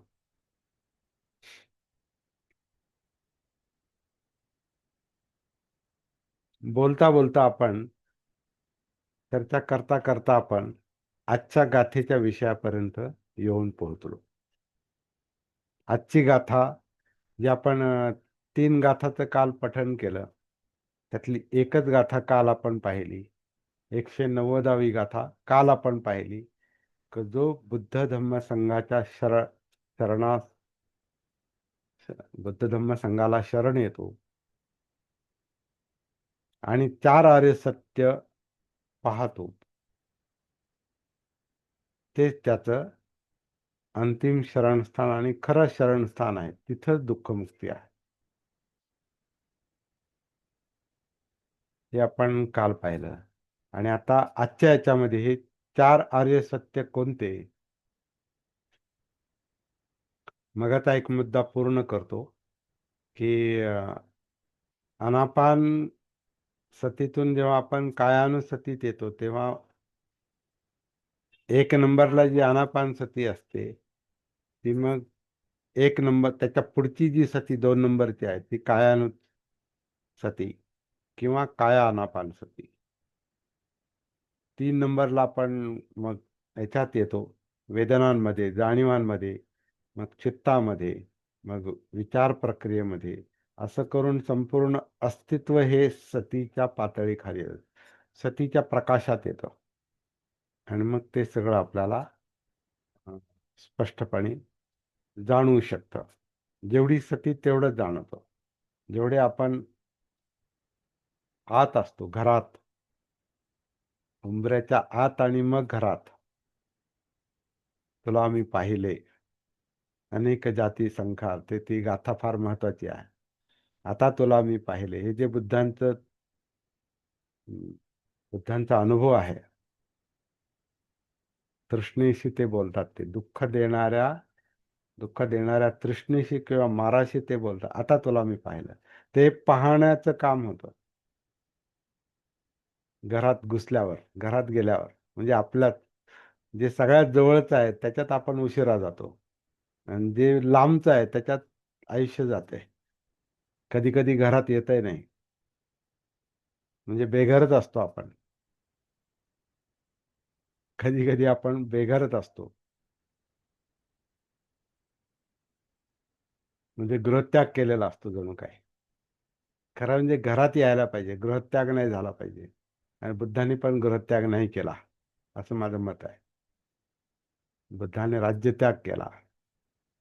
बोलता बोलता आपण चर्चा करता करता आपण आजच्या गाथेच्या विषयापर्यंत येऊन पोहोचलो. आजची गाथा जी आपण 3 गाथाचं काल पठण केलं त्यातली एकच गाथा काल आपण पाहिली. 190वी गाथा काल आपण पाहिली. जो बुद्ध धम्म संघाच्या शरणास बुद्ध धम्म संघाला शरण येतो आणि 4 आर्य सत्य पाहतो, तेच त्याचं अंतिम शरणस्थान आणि खरं शरणस्थान आहे. तिथंच दुःखमुक्ती आहे. हे आपण काल पाहिलं. आणि आता आजच्या याच्यामध्ये हे 4 आर्य सत्य कोणते, मग आता एक मुद्दा पूर्ण करतो की अनापान सतीतून जेव्हा आपण कायानुसतीत येतो तेव्हा 1 नंबरला जी आनापान सती असते ती मग 1 नंबर त्याच्या पुढची जी सती 2 नंबरची आहे ती कायानुसती किंवा काया आनापान सती. 3 नंबरला आपण मग ह्याच्यात येतो, वेदनांमध्ये, जाणीवांमध्ये, मग चित्तामध्ये, मग विचार प्रक्रियेमध्ये, असं करून संपूर्ण अस्तित्व हे सतीच्या पातळीखाली येतं, सतीच्या प्रकाशात येतं. आणि मग ते सगळं आपल्याला अं, स्पष्टपणे जाणवू शकतं. जेवढी सती तेवढं जाणवतं. जेवढे आपण आत असतो, घरात, उंबऱ्याच्या आत आणि मग घरात, तुला आम्ही पाहिले अनेक जाती संखार, ती गाथा फार महत्वाची आहे. आता तुला मी पाहिले, हे जे बुद्धांचा अनुभव आहे, तृष्णेशी ते बोलतात. ते दुःख देणाऱ्या तृष्णेशी किंवा माराशी ते बोलतात. आता तुला मी पाहिलं, ते पाहण्याचं काम होतं घरात घुसल्यावर, घरात गेल्यावर. म्हणजे आपल्यात जे सगळ्यात जवळच आहे त्याच्यात आपण उशिरा जातो आणि जे लांबचं आहे त्याच्यात आयुष्य जाते. कधी कधी घरात येतही नाही, म्हणजे बेघरच असतो आपण. कधी कधी आपण बेघरच असतो, म्हणजे गृहत्याग केलेला असतो जणू काय. खरं म्हणजे घरात यायला पाहिजे, गृहत्याग नाही झाला पाहिजे. आणि बुद्धांनी पण गृहत्याग नाही केला असं माझं मत आहे. बुद्धाने राज्यत्याग केला.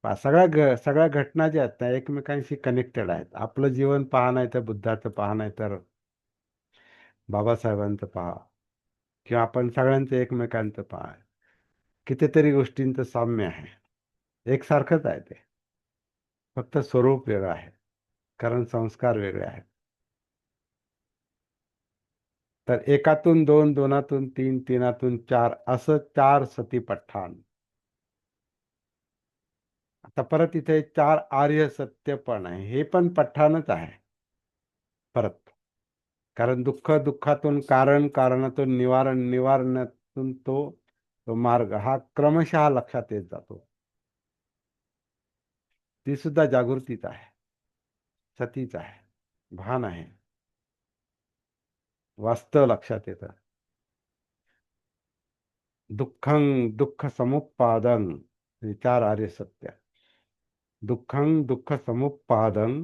सगळ्या घटना ज्या आहेत त्या एकमेकांशी कनेक्टेड आहेत. आपलं जीवन पहा, नाही तर बुद्धाचं पहा, नाही तर बाबासाहेबांचं पहा, किंवा आपण सगळ्यांचं एकमेकांचं पहा. कितीतरी गोष्टींचं साम्य आहे, एकसारखंच आहे ते, फक्त स्वरूप वेगळं आहे, कारण संस्कार वेगळे आहेत. तर एकातून दोन, दोनातून तीन, तीनातून चार, असं 4 सती पठ्ठाण. आता परत इथे 4 आर्य सत्य पण आहे, हे पण पठ्ठाणच आहे. परत. कारण दुःख दुःखातून कारण, कारणातून निवारण, निवारणातून तो मार्ग, हा क्रमशः लक्षात येत जातो. ती सुद्धा जागृतीच आहे, सतीच आहे, भान आहे, वास्तव लक्षात येतं. दुःखं दुःख समुत्पादन, विचार आर्य सत्य. दुःखं दुःख समुत्पादन,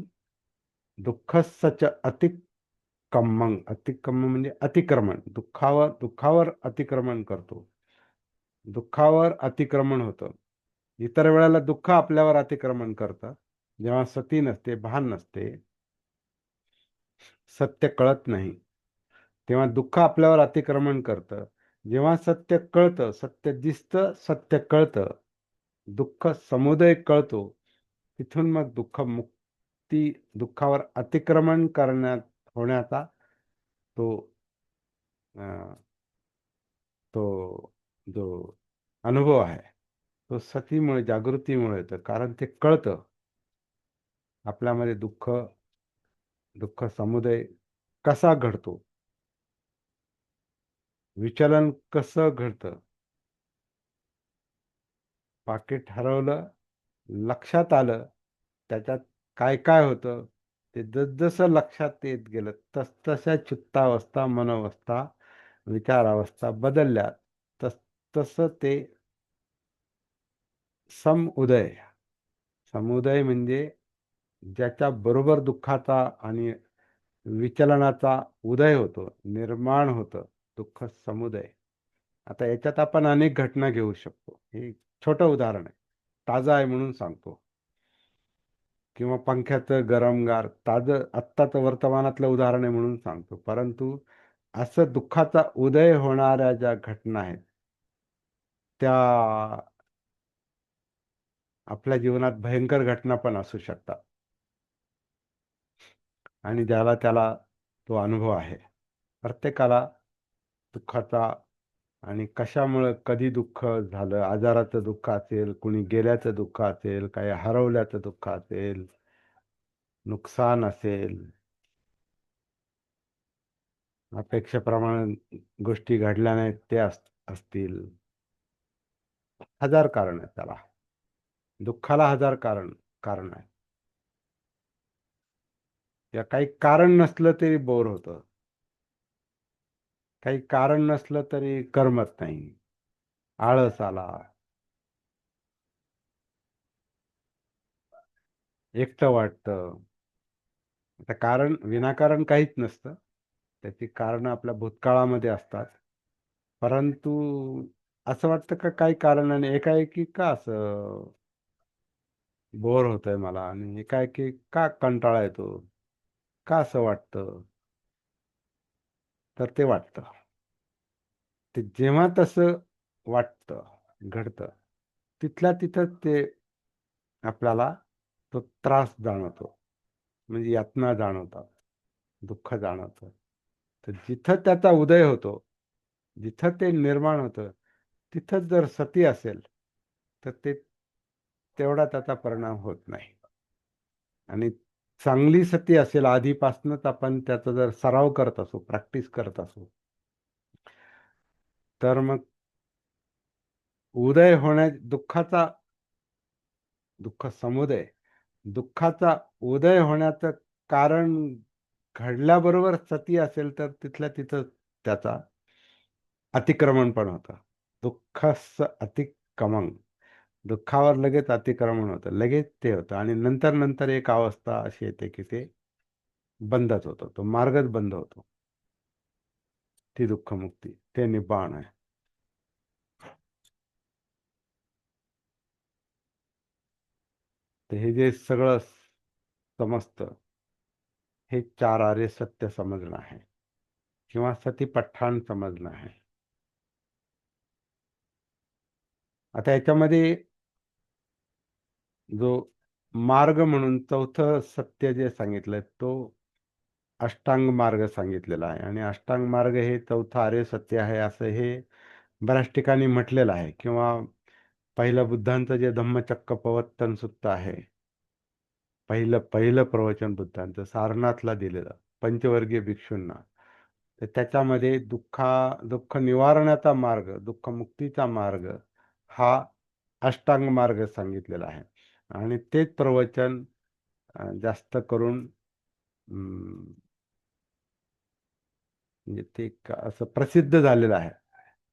दुःखस्य च अतिक्रमण. अतिक्रमण म्हणजे अतिक्रमण. दुःखावर अतिक्रमण करतो. दुःखावर अतिक्रमण होतं. इतर वेळेला दुःख आपल्यावर अतिक्रमण करतं. जेव्हा सती नसते, भान नसते, सत्य कळत नाही, तेव्हा दुःख आपल्यावर अतिक्रमण करतं. जेव्हा सत्य कळतं, सत्य दिसतं, सत्य कळतं, दुःख समुदय कळतो, तिथून मग दुःख मुक्ती, दुःखावर अतिक्रमण होण्याचा तो अं, तो जो अनुभव आहे, तो सतीमुळे, जागृतीमुळे येतं. कारण ते कळतं आपल्यामध्ये दुःख समुदय कसा घडतो, विचलन कसं घडतं. पाकिट हरवलं, लक्षात आलं त्याच्यात काय काय होतं, ते जसजसं लक्षात येत गेलं, तसतशा चित्तावस्था, मनोवस्था, विचारावस्था बदलल्या, तस तसं ते समुदय. समुदय म्हणजे ज्याच्या बरोबर दुःखाचा आणि विचलनाचा उदय होतो, निर्माण होतं, दुःख समुदय. आता याच्यात आपण अनेक घटना घेऊ शकतो. हे छोटं उदाहरण आहे, ताजं आहे म्हणून सांगतो. किंवा पंख्याचं गरमगार ताजं आत्ताचं वर्तमानातलं उदाहरण आहे म्हणून सांगतो. परंतु असं दुःखाचा उदय होणाऱ्या ज्या घटना आहेत, त्या आपल्या जीवनात भयंकर घटना पण असू शकतात. आणि त्याला तो अनुभव आहे. प्रत्येकाला दुःखाचा, आणि कशामुळं कधी दुःख झालं, आजाराचं दुःख असेल, कुणी गेल्याचं दुःख असेल, काही हरवल्याचं दुःख असेल, नुकसान असेल, अपेक्षेप्रमाणे गोष्टी घडल्या नाहीत ते असतील. हजार कारण आहेत त्याला. दुःखाला हजार कारण आहे. या काही कारण नसलं तरी बोर होतं. काही कारण नसलं तरी करमत नाही. आळस आला, एकटं वाटतं. आता कारण विनाकारण काहीच नसतं. त्याची कारण आपल्या भूतकाळामध्ये असतात. परंतु असं वाटतं का काही कारणाने एकाएकी का असं बोर होतंय मला, आणि एकाएकी का कंटाळा येतो, का असं वाटतं, तर ते वाटतं. ते जेव्हा तसं वाटतं, घडतं, तिथल्या तिथं ते आपल्याला तो त्रास जाणवतो, म्हणजे यातना जाणवतात, दुःख जाणवतं. तर जिथं त्याचा उदय होतो, जिथं ते निर्माण होतं, तिथं जर सती असेल तर ते तेवढा त्याचा परिणाम होत नाही. आणि चांगली सती असेल, आधीपासूनच आपण त्याचा जर सराव करत असू, प्रॅक्टिस करत असू, तर मग उदय होण्या दुःखाचा, दुःख समुदय, दुःखाचा उदय होण्याचं कारण घडल्याबरोबर सती असेल तर तिथल्या तिथं त्याचा अतिक्रमण पण होतं. दुःखस्य अतिक्रमण, दुःखावर लगेच अतिक्रमण होतं, लगेच ते होतं. आणि नंतर नंतर एक अवस्था अशी येते की ते बंदच होतं, तो मार्गच बंद होतो. ती दुःखमुक्ती, ते निब्बाण आहे. तर हे जे सगळं समजतं, हे चार आर्य सत्य समजणं आहे, किंवा सतीपठ्ठाण समजणं आहे. आता याच्यामध्ये जो मार्ग म्हणून चौथं सत्य जे सांगितलंय, तो अष्टांग मार्ग सांगितलेला आहे. आणि अष्टांग मार्ग हे चौथं आर्य सत्य आहे, असं हे बऱ्याच ठिकाणी म्हटलेलं आहे. किंवा पहिलं बुद्धांचं जे धम्मचक्र प्रवर्तन सुत्त आहे, पहिलं पहिलं प्रवचन बुद्धांचं सारनाथला दिलेलं पंचवर्गीय भिक्षूंना. तर त्याच्यामध्ये दुःख निवारणाचा मार्ग, दुःखमुक्तीचा मार्ग हा अष्टांग मार्ग सांगितलेला आहे. आणि तेच प्रवचन जास्त करून म्हणजे ते असं प्रसिद्ध झालेलं आहे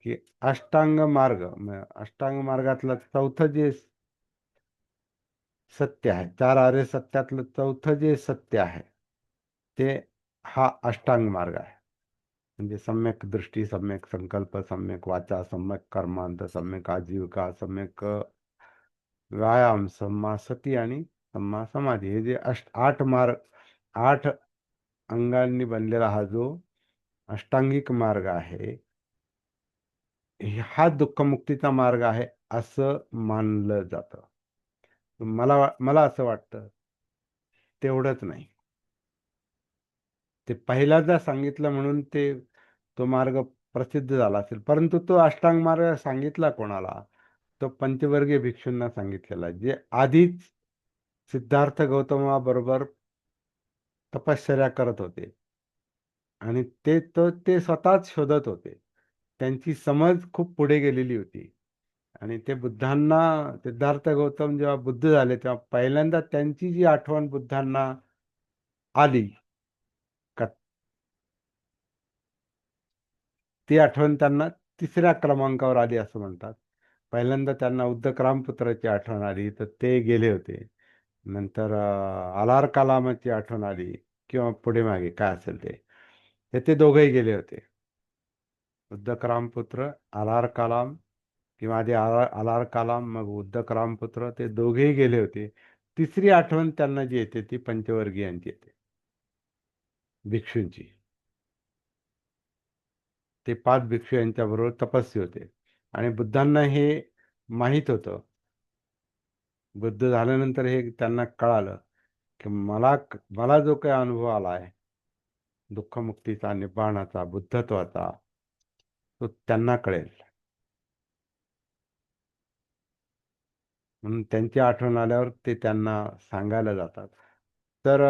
की अष्टांग मार्ग, अष्टांग मार्गातलं चौथं जे सत्य आहे, चार आर्य सत्यातलं चौथं जे सत्य आहे ते हा अष्टांग मार्ग आहे. म्हणजे सम्यक दृष्टी, सम्यक संकल्प, सम्यक वाचा, सम्यक कर्मांत, सम्यक आजीविका, सम्यक व्यायाम, सम्मा सती आणि सम्मा समाधी, हे जे आठ मार्ग, 8 अंगांनी बनलेला हा जो अष्टांगिक मार्ग आहे, हा दुःखमुक्तीचा मार्ग आहे असं मानलं जातं. मला असं वाटतं तेवढंच नाही. ते पहिल्यांदा सांगितलं म्हणून तो मार्ग प्रसिद्ध झाला असेल, परंतु तो अष्टांग मार्ग सांगितला कोणाला? तो पंचवर्गीय भिक्षूंना सांगितलेला, जे आधीच सिद्धार्थ गौतमाबरोबर तपश्चर्या करत होते. आणि ते स्वतःच शोधत होते. त्यांची समज खूप पुढे गेलेली होती. आणि ते बुद्धांना, सिद्धार्थ गौतम जेव्हा बुद्ध झाले तेव्हा पहिल्यांदा त्यांची जी आठवण बुद्धांना आली, का ती आठवण त्यांना तिसऱ्या क्रमांकावर आली असं म्हणतात. पहिल्यांदा त्यांना उद्दकरामपुत्राची आठवण आली, तर ते गेले होते. नंतर आलार कलामाची आठवण आली, किंवा पुढे मागे काय असेल ते, ते दोघेही गेले होते. उद्दक रामपुत्र, आलार कलाम, किंवा आधी आलार कलाम मग उद्दक रामपुत्र, ते दोघेही गेले होते. तिसरी आठवण त्यांना जी येते ती पंचवर्गीयांची येते, भिक्षूंची. ते 5 भिक्षू यांच्याबरोबर तपस्वी होते. आणि बुद्धांना हे माहीत होतं. बुद्ध झाल्यानंतर हे त्यांना कळालं की मला जो काही अनुभव आला आहे दुःखमुक्तीचा, निब्बाणाचा, बुद्धत्वाचा, तो त्यांना कळेल. म्हणून त्यांची आठवण आल्यावर ते त्यांना सांगायला जातात. तर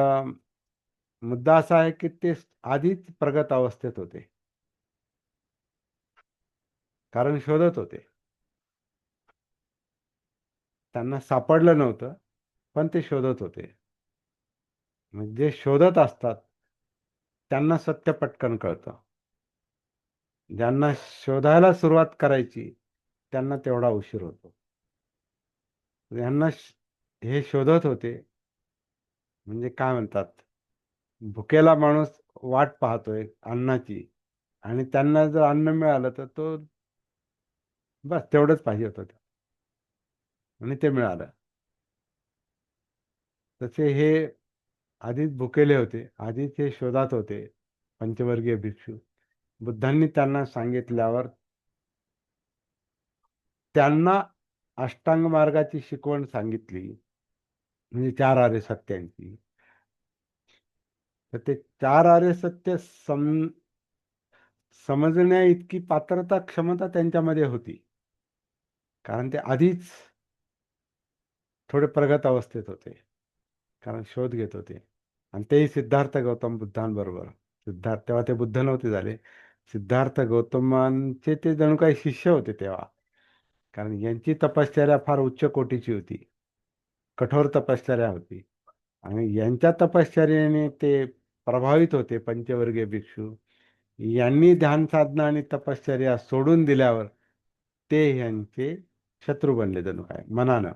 मुद्दा असा आहे की ते आधीच प्रगत अवस्थेत होते, कारण शोधत होते. त्यांना सापडलं नव्हतं, पण ते शोधत होते. म्हणजे शोधत असतात त्यांना सत्य पटकन कळतं. ज्यांना शोधायला सुरुवात करायची त्यांना तेवढा उशीर होतो. यांना हे शोधत होते, म्हणजे काय म्हणतात, भुकेला माणूस वाट पाहतोय अन्नाची, आणि त्यांना जर अन्न मिळालं तर तो बस तेवढंच पाहिजे होतं आणि ते मिळालं. तसे हे आधीच भुकेले होते, आधीच हे शोधात होते, पंचवर्गीय भिक्षू. बुद्धांनी त्यांना सांगितल्यावर त्यांना अष्टांग मार्गाची शिकवण सांगितली, म्हणजे 4 आर्य सत्यांची. तर ते 4 आर्य सत्य समजण्या इतकी पात्रता, क्षमता त्यांच्यामध्ये होती, कारण ते आधीच थोडे प्रगत अवस्थेत होते, कारण शोध घेत होते. आणि तेही सिद्धार्थ गौतम बुद्धांबरोबर. तेव्हा ते बुद्ध नव्हते झाले. सिद्धार्थ गौतमांचे ते जणू काही शिष्य होते तेव्हा, कारण यांची तपश्चर्या फार उच्च कोटीची होती, कठोर तपश्चर्या होती. आणि यांच्या तपश्चर्येने ते प्रभावित होते पंचवर्गीय भिक्षू. यांनी ध्यान साधना आणि तपश्चर्या सोडून दिल्यावर ते यांचे शत्रू बनले जणू काय, मनानं.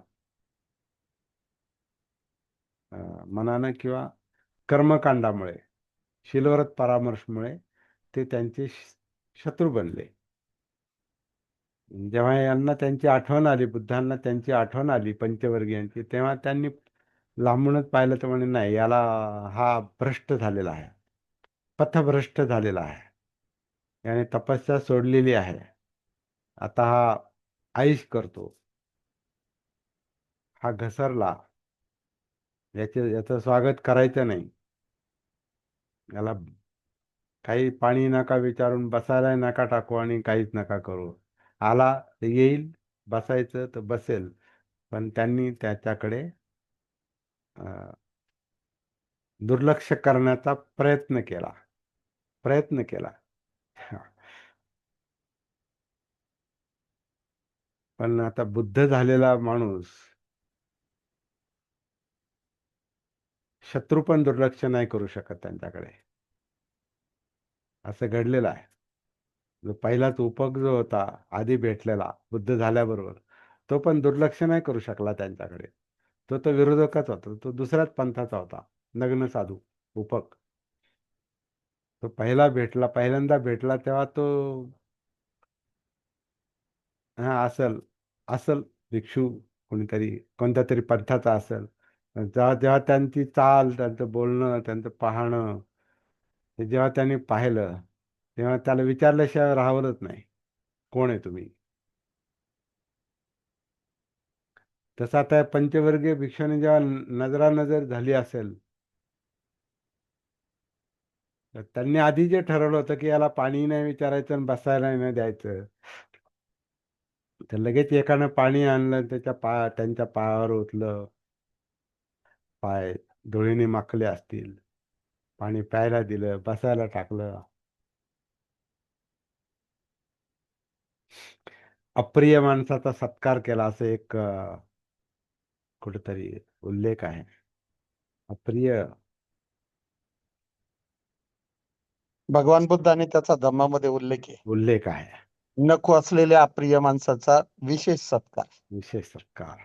मनानं किंवा कर्मकांडामुळे, शीलव्रत परामर्शमुळे ते त्यांचे शत्रू बनले. जेव्हा यांना त्यांची आठवण आली, बुद्धांना त्यांची आठवण आली पंचवर्गीयांची, तेव्हा त्यांनी लांबूनच पाहिलं तर म्हणे, नाही, याला हा भ्रष्ट झालेला आहे, पथभ्रष्ट झालेला आहे, याने तपस्या सोडलेली आहे, आता हा आईश करतो, हा घसरला, याचं स्वागत करायचं नाही, याला काही पाणी नका विचारून, बसायला नका टाकू आणि काहीच नका करू. आला तर येईल, बसायचं तर बसेल, पण त्यांनी त्याच्याकडे दुर्लक्ष करण्याचा प्रयत्न केला. प्रयत्न केला. हा. पण आता बुद्ध झालेला माणूस शत्रू पण दुर्लक्ष नाही करू शकत त्यांच्याकडे. असं घडलेलं आहे. जो पहिलाच उपक जो होता आधी भेटलेला बुद्ध झाल्याबरोबर, तो पण दुर्लक्ष नाही करू शकला त्यांच्याकडे. तो तर विरोधकच होता, तो दुसऱ्याच पंथाचा होता. नग्न साधू उपक. तो पहिल्यांदा भेटला तेव्हा तो, हा असल असल भिक्षू, कोणीतरी कोणत्या तरी पंथाचा असेल. जेव्हा जेव्हा त्यांची चाल, त्यांचं बोलणं, त्यांचं पाहणं हे जेव्हा त्यांनी पाहिलं, तेव्हा त्याला विचारल्याशिवाय राहवलंच नाही, कोण आहे तुम्ही. तसं आता पंचवर्गीय भिक्षूने जेव्हा नजरानजर झाली असेल, तर त्यांनी आधी जे ठरवलं होतं की याला पाणी नाही विचारायचं आणि बसायला नाही द्यायचं, तर लगेच एकानं पाणी आणलं, त्यांच्या पायावर ओतलं. पाय धुळीने माखले असतील, पाणी प्यायला दिलं, बसायला टाकलं. अप्रिय माणसाचा सत्कार केला असं एक कुठेतरी उल्लेख आहे. अप्रिय. भगवान बुद्धाने त्याचा धम्मामध्ये उल्लेख आहे. उल्लेख आहे. नको असलेल्या अप्रिय माणसाचा विशेष सत्कार. विशेष सत्कार.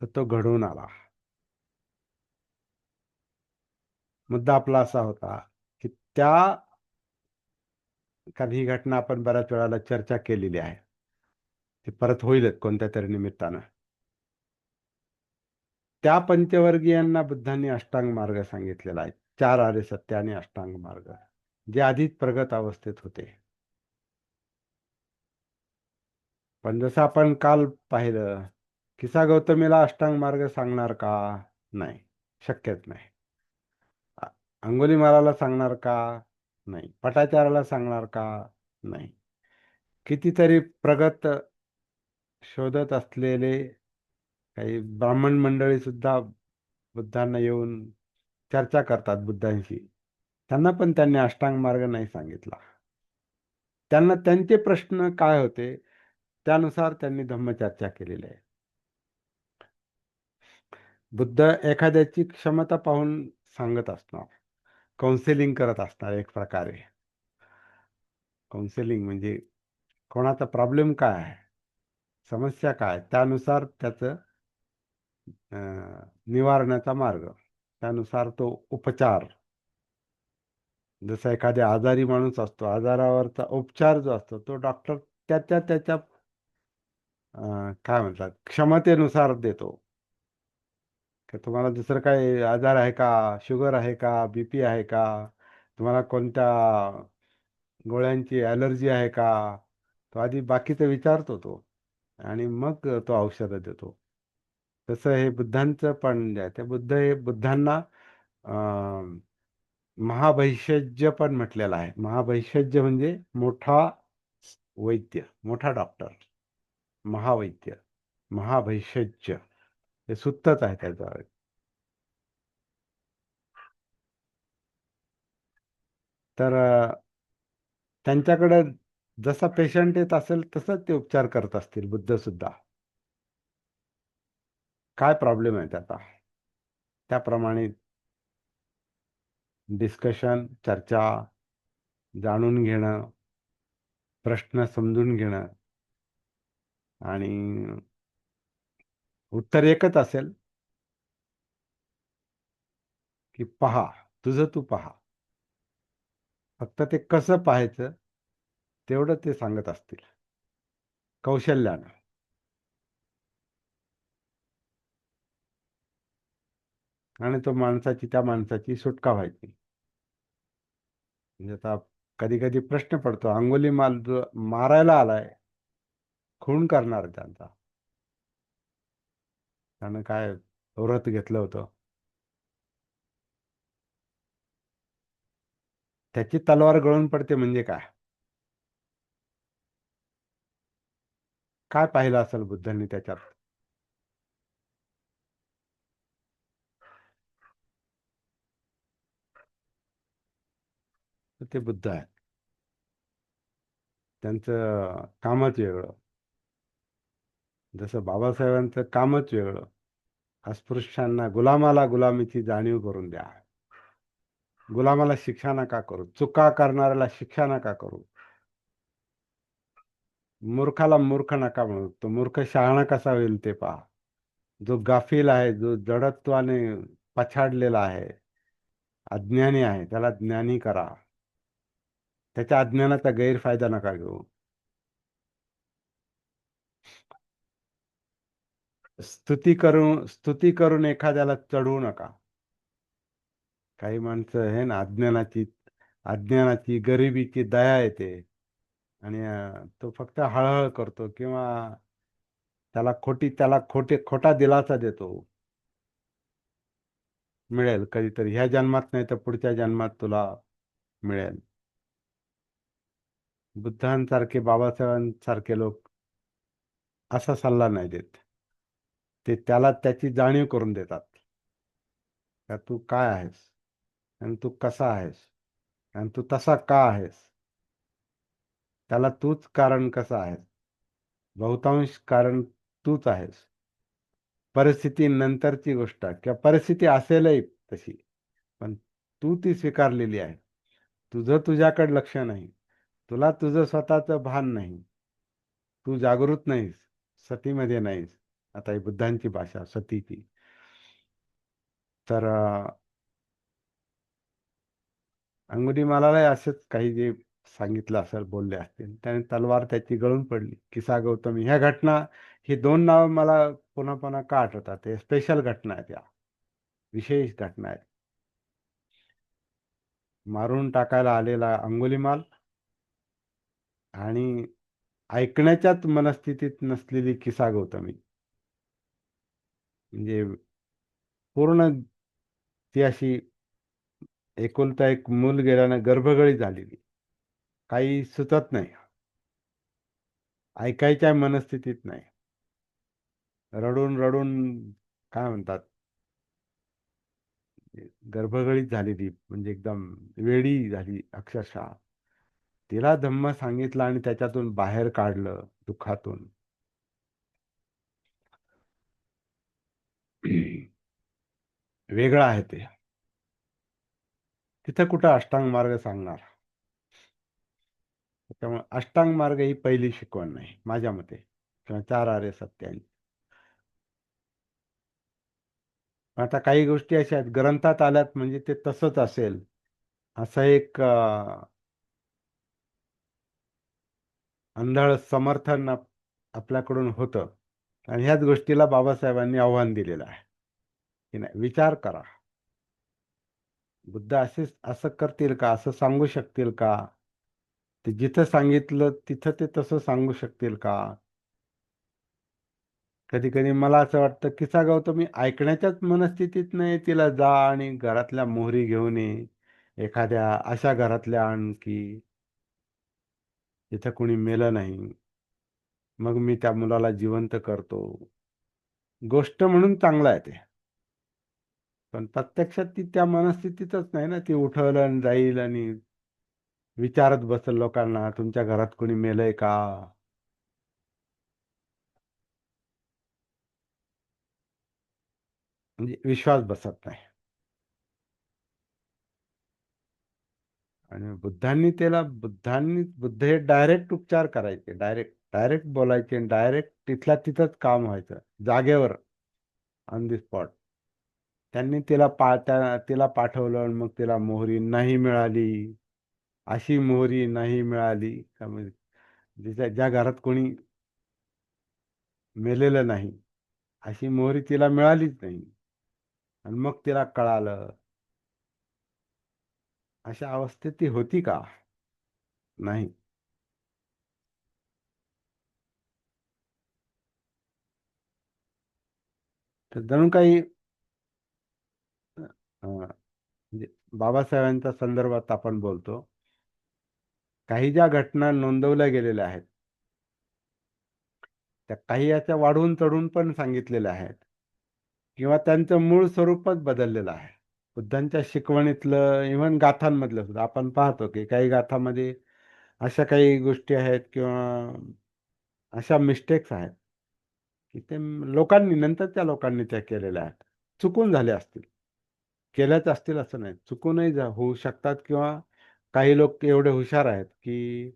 तर तो घडून आला. मुद्दा आपला असा होता की कारण ही घटना आपण बऱ्याच वेळाला चर्चा केलेली आहे. ती परत होईलच कोणत्या तरी निमित्तानं. त्या पंचवर्गीयांना बुद्धांनी अष्टांग मार्ग सांगितलेला आहे. 4 आर्य सत्य आणि अष्टांग मार्ग, जे आधीच प्रगत अवस्थेत होते. पण जसं आपण काल पाहिलं, किसा गौतमीला अष्टांग मार्ग सांगणार का? नाही, शक्यच नाही. अ- अंगुलीमालाला सांगणार का? नाही. पटाचाराला सांगणार का? नाही. कितीतरी प्रगत शोधत असलेले काही ब्राह्मण मंडळी सुद्धा बुद्धांना येऊन चर्चा करतात बुद्धांशी. त्यांना पण त्यांनी अष्टांग मार्ग नाही सांगितला. त्यांना त्यांचे प्रश्न काय होते त्यानुसार त्यांनी धम्मचर्चा केलेली आहे. बुद्ध एखाद्याची क्षमता पाहून सांगत असणार, काउन्सिलिंग करत असणार एक प्रकारे. काउन्सिलिंग म्हणजे कोणाचा प्रॉब्लेम काय आहे, समस्या काय, त्यानुसार त्याचं निवारण्याचा मार्ग, त्यानुसार तो उपचार. जसा एखाद्या आजारी माणूस असतो, आजारावरचा उपचार जो असतो तो डॉक्टर त्याच्या काय म्हणतात क्षमतेनुसार देतो. की तुम्हाला दुसरं काही आजार आहे का, शुगर आहे का, बीपी आहे का, तुम्हाला कोणत्या गोळ्यांची ॲलर्जी आहे का, तो आधी बाकीचं विचारतो तो, आणि मग तो औषधं देतो. तसं हे बुद्धांचं पण जे आहे, ते बुद्धांना अं, महाभैषज्य पण म्हटलेलं आहे. महाभैषज्य म्हणजे मोठा वैद्य, मोठा डॉक्टर, महावैद्य, महाभैषज्य हे सुत्तच आहे त्याचं. तर त्यांच्याकडे जसा पेशंट येत असेल तसंच ते उपचार करत असतील बुद्ध सुद्धा. काय प्रॉब्लेम आहे त्याचा, त्याप्रमाणे डिस्कशन, चर्चा, जाणून घेणं, प्रश्न समजून घेणं, आणि उत्तर एकच असेल की पहा, तुझं तू पहा. फक्त ते कसं पाहायचं तेवढं ते सांगत असतील कौशल्यानं. आणि त्या माणसाची सुटका व्हायची. म्हणजे आता कधी कधी प्रश्न पडतो, अंगुलीमाल जो मारायला आलाय, खून करणार त्यांचा, त्यानं काय व्रत घेतलं होतं, त्याची तलवार गळून पडते म्हणजे काय? काय पाहिलं असेल बुद्धांनी त्याच्यात? तर ते बुद्ध आहेत. त्यांचं कामच वेगळं. जसं बाबासाहेबांचं कामच वेगळं. अस्पृश्यांना, गुलामाला गुलामीची जाणीव करून द्या. गुलामाला शिक्षा नका करू, चुका करणाऱ्याला शिक्षा नका करू, मूर्खाला मूर्ख नका म्हणू. तो मूर्ख शहाणा कसा होईल ते पहा. जो गाफील आहे, जो जडत्वाने पछाडलेला आहे, अज्ञानी आहे, त्याला ज्ञानी करा. त्याच्या अज्ञानाचा गैरफायदा नका घेऊ. स्तुती करून एखाद्याला चढवू नका. काही माणसं आहे ना, अज्ञानाची गरिबीची दया येते आणि तो फक्त हळहळ करतो किंवा खोटा दिलासा देतो. मिळेल कधीतरी, ह्या जन्मात नाही तर पुढच्या जन्मात तुला मिळेल. बुद्धांसारखे, बाबासाहेबांसारखे लोक असा सल्ला नाही देत. ते त्याला त्याची जाणीव करून देतात, का तू काय आहेस आणि तू कसा आहेस आणि तू तसा का आहेस. त्याला तूच कारण कसं आहेस. बहुतांश कारण तूच आहेस. परिस्थिती नंतरची गोष्ट आहे, किंवा परिस्थिती असेलही तशी, पण तू ती स्वीकारलेली आहे. तुझं तुझ्याकडे लक्ष नाही, तुला तुझं स्वतःचं भान नाही, तू जागृत नाहीस, सतीमध्ये नाहीस. आता ही बुद्धांची भाषा सतीची. तर अंगुलीमालाला असंच काही जे सांगितलं असेल, बोलले असतील, त्याने तलवार त्याची गळून पडली. किसा गौतमी, ह्या घटना, ही दोन नाव मला पुन्हा पुन्हा का आठवतात. ते स्पेशल घटना आहेत, या विशेष घटना आहेत. मारून टाकायला आलेला अंगुलीमाल आणि ऐकण्याच्याच मनस्थितीत नसलेली किसा गौतमी. म्हणजे पूर्ण ती अशी, एकुलता एक मूल गेल्यानं गर्भगळी झालेली, काही सुचत नाही, ऐकायच्या मनस्थितीत नाही, रडून रडून काय म्हणतात, गर्भगळीत झालेली, म्हणजे एकदम वेडी झाली अक्षरशः. तिला धम्म सांगितलं आणि त्याच्यातून बाहेर काढलं दुःखातून. वेगळं आहे ते. तिथं कुठं अष्टांग मार्ग सांगणार. त्यामुळे अष्टांग मार्ग ही पहिली शिकवण नाही माझ्या मते, किंवा चार आर्य सत्यांची. आता काही गोष्टी अशा आहेत ग्रंथात आल्यात म्हणजे ते तसंच असेल असं एक अंधळ समर्थन आपल्याकडून होतं. आणि ह्याच गोष्टीला बाबासाहेबांनी आव्हान दिलेलं आहे की नाही, विचार करा. बुद्ध असं करतील का, असं सांगू शकतील का, ते जिथं सांगितलं तिथं ते तसं सांगू शकतील का. कधी कधी मला असं वाटतं, किसा गौतमी ऐकण्याच्याच मनस्थितीत नाही. तिला जा आणि घरातल्या मोहरी घेऊन ये, एखाद्या अशा घरातल्या आण की तिथं कोणी मेलं नाही, मग मी त्या मुलाला जिवंत करतो. गोष्ट म्हणून चांगलं आहे ते, पण प्रत्यक्षात ती त्या मनस्थितीतच नाही ना. ती उठल आणि जाईल आणि विचारत बसल लोकांना, तुमच्या घरात कोणी मेलंय का. म्हणजे विश्वास बसत नाही. आणि बुद्ध हे डायरेक्ट उपचार करायचे, डायरेक्ट डायरेक्ट बोलायचे, डायरेक्ट तिथल्या तिथंच काम व्हायचं, जागेवर, ऑन दी स्पॉट. त्यांनी तिला पाठवलं आणि मग तिला मोहरी नाही मिळाली. अशी मोहरी नाही मिळाली का, म्हणजे ज्या घरात कोणी मेलेलं नाही, अशी मोहरी तिला मिळालीच नाही. आणि मग तिला कळालं. अशा अवस्थेत ती होती का, नाही. तर जणू काही म्हणजे बाबासाहेबांच्या संदर्भात आपण बोलतो, काही ज्या घटना नोंदवल्या गेलेल्या आहेत, त्या काही याच्या वाढवून चढून पण सांगितलेल्या आहेत, किंवा त्यांचं मूळ स्वरूपच बदललेलं आहे. बुद्धांच्या शिकवणीतलं इव्हन गाथांमधलं सुद्धा आपण पाहतो की काही गाथामध्ये अशा काही गोष्टी आहेत किंवा अशा मिस्टेक्स आहेत की ते लोकांनी नंतरच्या लोकांनी त्या केलेल्या आहेत. चुकून झाल्या असतील, केल्याच असतील असं नाही, चुकूनही होऊ शकतात किंवा काही लोक एवढे हुशार आहेत की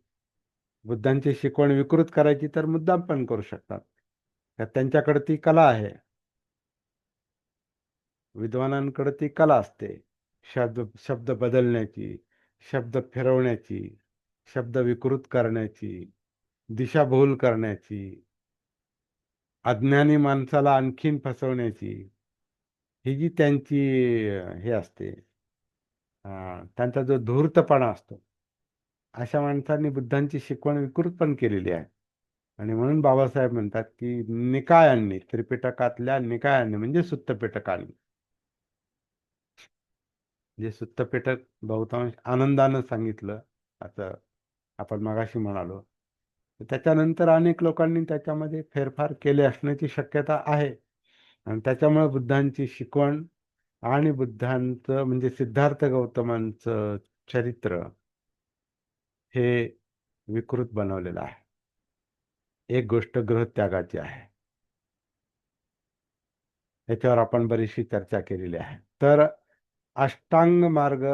बुद्धांची शिकवण विकृत करायची तर मुद्दाम पण करू शकतात. तर त्यांच्याकडे ती कला आहे. विद्वानांकडे ती कला असते. शब्द शब्द बदलण्याची, शब्द फिरवण्याची, शब्द विकृत करण्याची, दिशाभूल करण्याची, अज्ञानी माणसाला आणखीन फसवण्याची, ही जी त्यांची हे असते, त्यांचा जो धूर्तपणा असतो, अशा माणसांनी बुद्धांची शिकवण विकृत पण केलेली आहे. आणि म्हणून बाबासाहेब म्हणतात की निकायांनी, त्रिपिटकातल्या निकायांनी म्हणजे सुत्त पिटकांनी, जे सुत्त पिटक बहुतांश आनंदानं सांगितलं, असं आपण मगाशी म्हणालो, तर त्याच्यानंतर अनेक लोकांनी त्याच्यामध्ये फेरफार केले असण्याची शक्यता आहे. आणि त्याच्यामुळे बुद्धांची शिकवण आणि बुद्धांचं म्हणजे सिद्धार्थ गौतमांचं चरित्र हे विकृत बनवलेलं आहे. एक गोष्ट गृहत्यागाची आहे. याच्यावर आपण बरीचशी चर्चा केलेली आहे. तर अष्टांग मार्ग,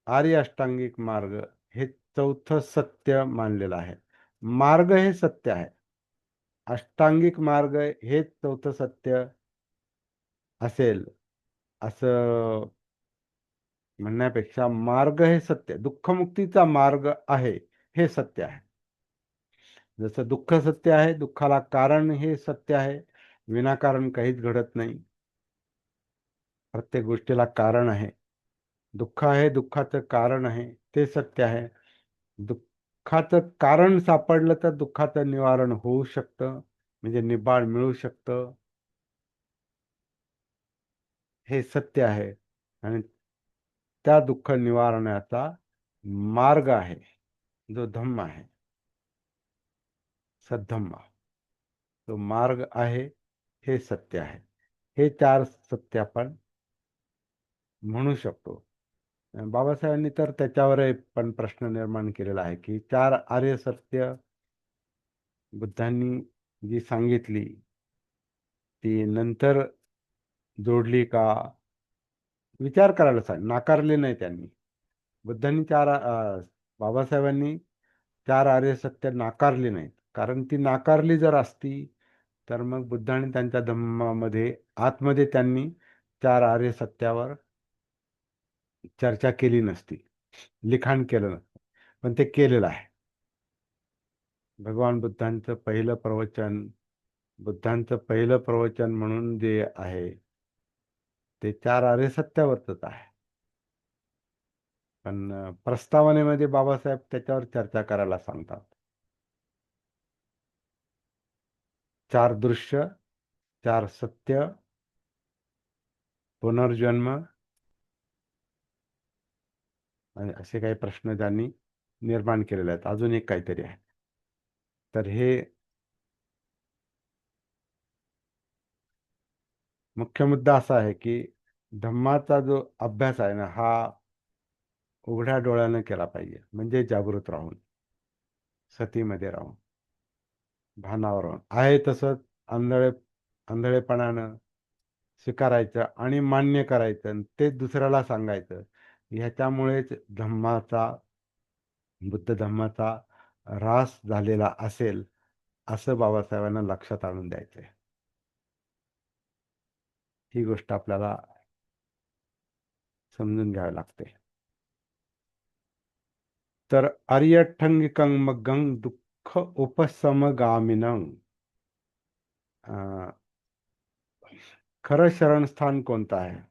आर्य अष्टांगिक मार्ग हे चौथं सत्य मानलेलं आहे. मार्ग हे सत्य आहे, अष्टांगिक मार्ग हे चौथं सत्य असेल असं म्हणण्यापेक्षा मार्ग हे सत्य, दुःखमुक्तीचा मार्ग आहे हे सत्य आहे. जसं दुःख सत्य आहे, दुःखाला कारण हे सत्य आहे, विनाकारण काहीच घडत नाही, प्रत्येक गोष्टीला कारण आहे. दुःख आहे, दुःखाचं कारण आहे, ते सत्य आहे. दुःखाचं कारण सापडलं तर दुःखाचं निवारण होऊ शकतं, म्हणजे निबाळ मिळू शकतं, हे सत्य आहे. आणि त्या दुःख निवारणाचा मार्ग आहे, जो धम्म आहे, सद्धम्मा, तो मार्ग आहे, हे सत्य आहे. हे चार सत्य आपण म्हणू शकतो. बाबासाहेबांनी तर त्याच्यावर पण प्रश्न निर्माण केलेला आहे की चार आर्य सत्य बुद्धांनी जी सांगितली ती नंतर जोडली का, विचार करायला सांग, नाकारले नाही त्यांनी. बुद्धांनी बाबासाहेबांनी चार आर्य सत्य नाकारली नाहीत, कारण ती नाकारली जर असती तर मग बुद्धांनी त्यांच्या धम्मामध्ये आतमध्ये त्यांनी चार आर्य सत्यावर चर्चा केली नसती, लिखाण केलं नसतं. पण ते केलेलं आहे. भगवान बुद्धांचं पहिलं प्रवचन म्हणून जे आहे ते चार आर्य सत्यावरच आहे. पण प्रस्तावनेमध्ये बाबासाहेब त्याच्यावर चर्चा करायला सांगतात. चार दृश्य, चार सत्य, पुनर्जन्म आणि असे काही प्रश्न त्यांनी निर्माण केलेले आहेत. अजून एक काहीतरी आहे. तर हे मुख्य मुद्दा असा आहे की धम्माचा जो अभ्यास आहे ना, हा उघड्या डोळ्यानं केला पाहिजे, म्हणजे जागृत राहून, सतीमध्ये राहून, भानावर राहून, आहे तसंच आंधळेपणानं स्वीकारायचं आणि मान्य करायचं आणि ते दुसऱ्याला सांगायचं. ह्याच्यामुळेच बुद्ध धम्माचा ऱ्हास झालेला असेल असं बाबासाहेबांना लक्षात आणून द्यायचंय. ही गोष्ट आपल्याला समजून घ्यावी लागते. तर आर्यठंगिकं मग्गं दुःख उपशमगामिनं, अं, खरं शरणस्थान कोणतं आहे?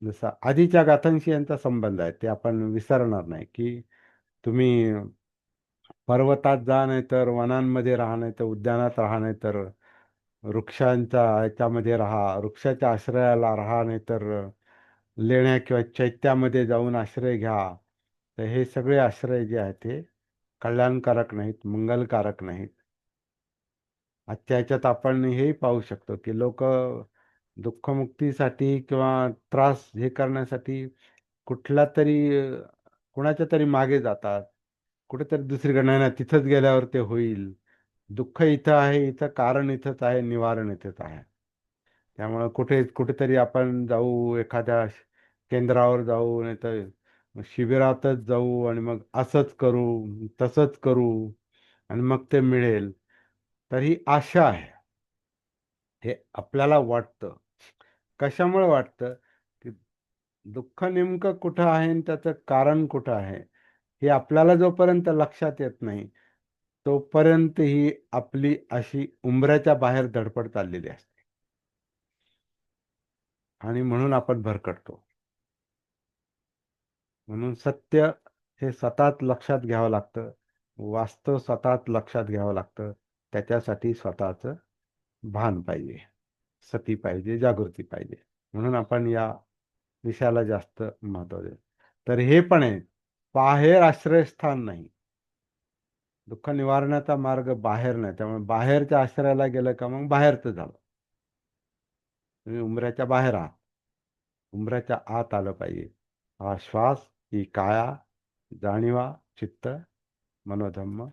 जसं आधीच्या गाथांशी यांचा संबंध आहे, ते आपण विसरणार नाही. की तुम्ही पर्वतात जा, नाही तर वनांमध्ये राहा, नाही तर उद्यानात राहा, नाही तर वृक्षांच्या ह्याच्यामध्ये राहा, वृक्षाच्या आश्रयाला राहा, नाही तर लेण्या किंवा चैत्यामध्ये जाऊन आश्रय घ्या. तर हे सगळे आश्रय जे आहेत ते कल्याणकारक नाहीत, मंगलकारक नाहीत. आजच्या ह्याच्यात आपण हेही पाहू शकतो की लोक दुःखमुक्तीसाठी किंवा त्रास हे करण्यासाठी कुठल्या तरी कुणाच्या तरी मागे जातात, कुठेतरी दुसरीकडे नाही ना तिथंच गेल्यावर ते होईल. दुःख इथं आहे, इथं कारण इथंच आहे, निवारण इथंच आहे. त्यामुळं कुठेतरी आपण जाऊ, एखाद्या केंद्रावर जाऊ, नाही तर शिबिरातच जाऊ आणि मग असंच करू, तसंच करू आणि मग ते मिळेल. तर ही आशा आहे. हे आपल्याला वाटतं. कशामुळे वाटतं? की दुःख नेमकं कुठं आहे आणि त्याचं कारण कुठं आहे, हे आपल्याला जोपर्यंत लक्षात येत नाही, तोपर्यंत ही आपली अशी उंबऱ्याच्या बाहेर धडपड चाललेली असते आणि म्हणून आपण भरकटतो. म्हणून सत्य हे स्वतःच लक्षात घ्यावं लागतं. वास्तव स्वतःच लक्षात घ्यावं लागतं. त्याच्यासाठी स्वतःचं भान पाहिजे, सती पाहिजे, जागृती पाहिजे. म्हणून आपण या विषयाला जास्त महत्त्व देतो. तर हे पण आहे, बाहेर आश्रयस्थान नाही. दुःख निवारणाचा मार्ग बाहेर नाही. त्यामुळे बाहेरच्या आश्रयाला गेलं का मग बाहेरचं झालं. तुम्ही उंबऱ्याच्या बाहेर आहात, उंबऱ्याच्या आत आलं पाहिजे. हा श्वास, ही काया, जाणीवा, चित्त, मनोधम्म,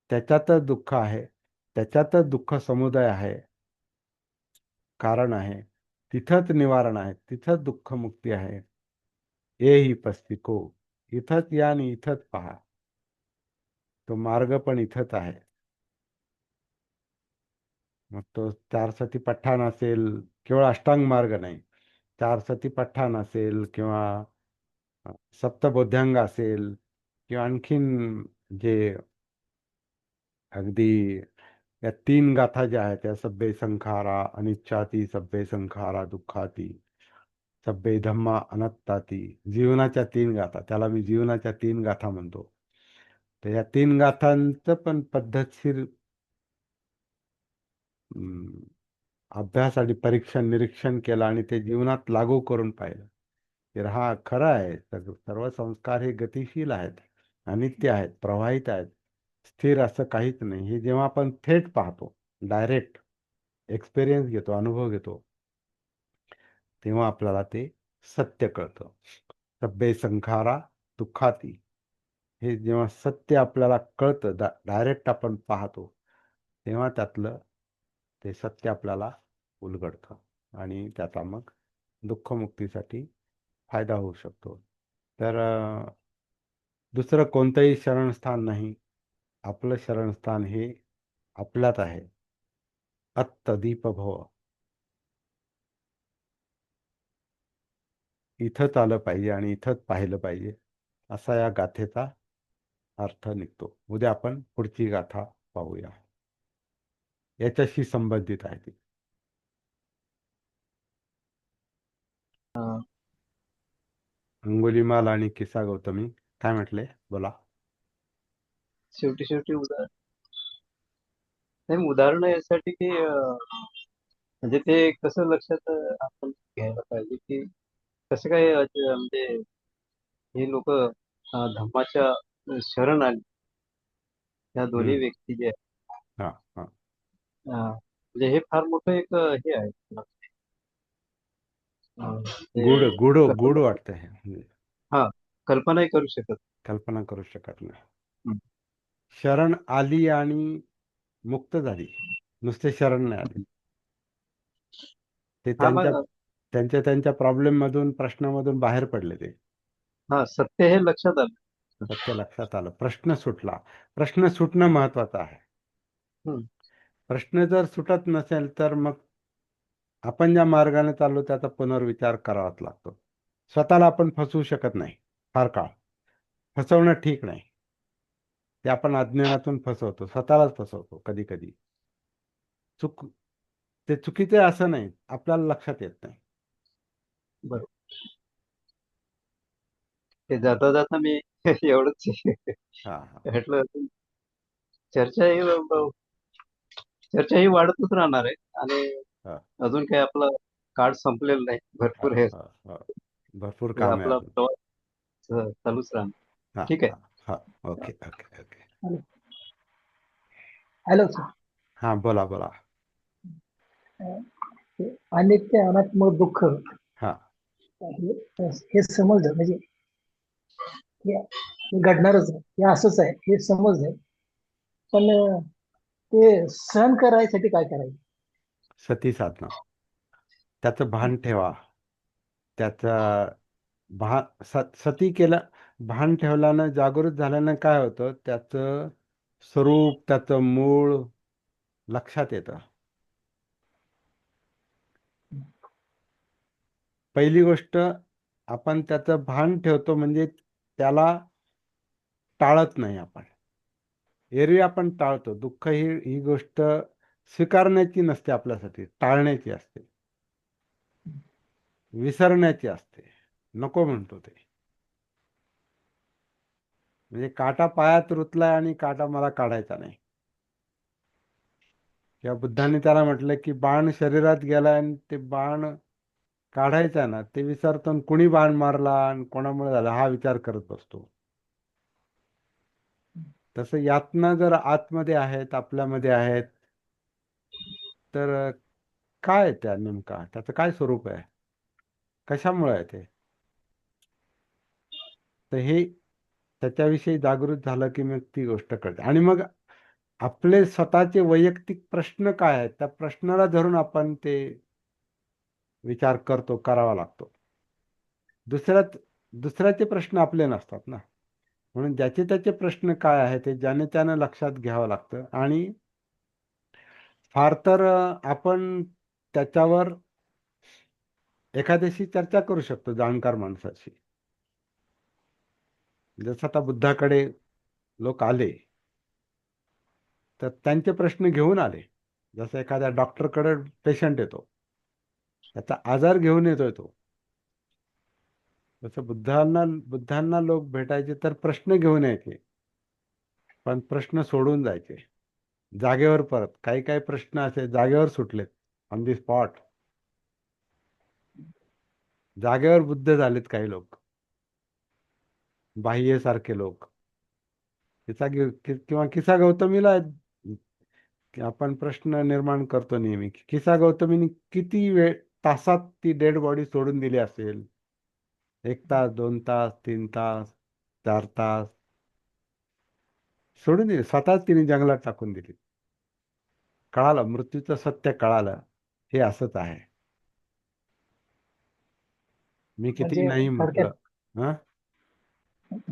त्याच्यातच दुःख आहे, त्याच्यातच दुःख समुदय आहे, कारण आहे, तिथंच निवारण आहे, तिथंच दुःख मुक्ती आहे. ये ही पस्तिको, इथंच या आणि इथंच पहा. तो मार्ग पण इथंच आहे. मग तो चार सती पठ्ठाण असेल, केवळ अष्टांग मार्ग नाही, चार सती पठ्ठाण असेल किंवा सप्तबोध्यांग असेल किंवा आणखीन जे अगदी या तीन गाथा ज्या आहेत, त्या सब्बे संखारा अनिच्छाती, सब्बे संखारा दुःखाती, सब्बे धम्मा अनात्ताती, जीवनाच्या तीन गाथा, त्याला मी जीवनाच्या तीन गाथा म्हणतो. तर या तीन गाथांचं पण पद्धतशीर अं, अभ्यास आणि परीक्षण निरीक्षण केलं आणि ते जीवनात लागू करून पाहिलं. तर हा खरं आहे, सर्व संस्कार हे गतिशील आहेत, अनित्य आहेत, प्रवाहित आहेत, स्थिर असं काहीच नाही. हे जेव्हा आपण थेट पाहतो, डायरेक्ट एक्सपिरियन्स घेतो, अनुभव घेतो, तेव्हा आपल्याला ते सत्य कळतं. सब्बे संखारा दुःखाती, हे जेव्हा सत्य आपल्याला कळतं, डायरेक्ट आपण पाहतो, तेव्हा त्यातलं ते सत्य आपल्याला उलगडतं आणि त्याचा मग दुःखमुक्तीसाठी फायदा होऊ शकतो. तर दुसरं कोणतंही शरणस्थान नाही. आपलं शरणस्थान हे आपल्यात आहे. अत्तदीप भव. इथंच आलं पाहिजे आणि इथंच पाहिलं पाहिजे, असा या गाथेचा अर्थ निघतो. उद्या आपण पुढची गाथा पाहूया. याच्याशी संबंधित आहे ती. हा. अंगुलीमाल आणि किस्सा गौतमी काय म्हटले? बोला. शेवटी शेवटी उदाहरण नाही, उदाहरणं यासाठी की म्हणजे ते कसं लक्षात आपण घ्यायला पाहिजे की कसं काय म्हणजे हे लोक धम्माच्या शरण आली, त्या दोन्ही हम्म. व्यक्ती जे आहेत, हा, हा. म्हणजे हे फार मोठं एक हे आहे. ते गुढ गुढ गुढ कल्पना, वाटतं हे. हा, कल्पनाही करू शकत. कल्पना करू शकत नाही. हं. शरण आली आणि मुक्त झाली, नुसते शरण नाही आले. ते हा त्यांच्या मग त्यांच्या त्यांच्या प्रॉब्लेम मधून, प्रश्नामधून बाहेर पडले ते. हा, सत्य हे लक्षात आलं. सत्य लक्षात आलं, प्रश्न सुटला. प्रश्न सुटणं महत्वाचं आहे. हं. प्रश्न जर सुटत नसेल तर मग आपण ज्या मार्गाने चाललो त्याचा पुनर्विचार करावाच लागतो. स्वतःला आपण फसवू शकत नाही फार काळ. फसवणं ठीक नाही. ते आपण अज्ञानातून फसवतो, स्वतःलाच फसवतो कधी कधी. चूक, ते चुकीचे असं नाही, आपल्याला लक्षात येत नाही. बरोबर. ते जाता जाता मी एवढंच हा, हा, म्हटलं, चर्चा ही चर्चा ही वाढतच राहणार आहे आणि हा, अजून काही आपला काळ संपलेला नाही, हा, भरपूर आहे. हा, हा. भरपूर पुढे काम आहे आपला अजून. प्रवास चालूच राहणार. हा, ठीक आहे. हा, हा. Okay, okay, okay. Hello sir. हा, बोला बोला. अनेक ते अनात्मक दुःख हा. हे समजलं म्हणजे हे हे घडणारच आहे, हे असंच आहे हे समजलंय. पण ते सहन करायसाठी काय करायचं? सती साधणं, त्याचं भान ठेवा. त्याचा सती केलं, भान ठेवल्यानं, जागृत झाल्यानं काय होतं, त्याचं स्वरूप, त्याचं मूळ लक्षात येतं. पहिली गोष्ट, आपण त्याचं भान ठेवतो म्हणजे त्याला टाळत नाही आपण. एरवी आपण टाळतो. दुःख ही गोष्ट स्वीकारण्याची नसते आपल्यासाठी, टाळण्याची असते, विसरण्याची असते. नको म्हणतो ते. म्हणजे काटा पायात रुतलाय आणि काटा मला काढायचा नाही. किंवा बुद्धांनी त्याला म्हटलं की बाण शरीरात गेला आणि ते बाण काढायचा ना, ते विसरतो आणि कुणी बाण मारला आणि कोणामुळे झाला हा विचार करत बसतो. तसं यातना जर आतमध्ये आहेत, आपल्यामध्ये आहेत, तर काय आहे त्या नेमका, त्याचं काय स्वरूप आहे, कशामुळे आहे ते, तर हे त्याच्याविषयी जागृत झालं की मग ती गोष्ट कळते. आणि मग आपले स्वतःचे वैयक्तिक प्रश्न काय आहेत, त्या प्रश्नाला धरून आपण ते विचार करतो, करावा लागतो. दुसऱ्याचे प्रश्न आपले नसतात ना. म्हणून ज्याचे त्याचे प्रश्न काय आहे ते ज्याने त्यानं लक्षात घ्यावं लागतं. आणि फार तर आपण त्याच्यावर एखाद्याशी चर्चा करू शकतो, जाणकार माणसाशी. जसं आता बुद्धाकडे लोक आले तर त्यांचे प्रश्न घेऊन आले. जसं एखाद्या डॉक्टरकडे पेशंट येतो, त्याचा आजार घेऊन येतोय तो, तसं बुद्धांना लोक भेटायचे तर प्रश्न घेऊन यायचे, पण प्रश्न सोडून जायचे जागेवर. परत काही काही प्रश्न असे जागेवर सुटलेत, ऑन दी स्पॉट. जागेवर बुद्ध झालेत काही लोक, बाह्य सारखे लोक. किंवा किसा गौतमीला की आपण प्रश्न निर्माण करतो नेहमी, किसा गौतमीने किती वेळ, तासात ती डेड बॉडी सोडून दिली असेल? 1 तास, 2 तास, 3 तास, 4 तास सोडून दिली, स्वतःच तिने जंगलात टाकून दिली. कळालं, मृत्यूचं सत्य कळालं, हे असंच आहे. मी किती म्हणजे नाही थोडक्यात म्हटलं. हा.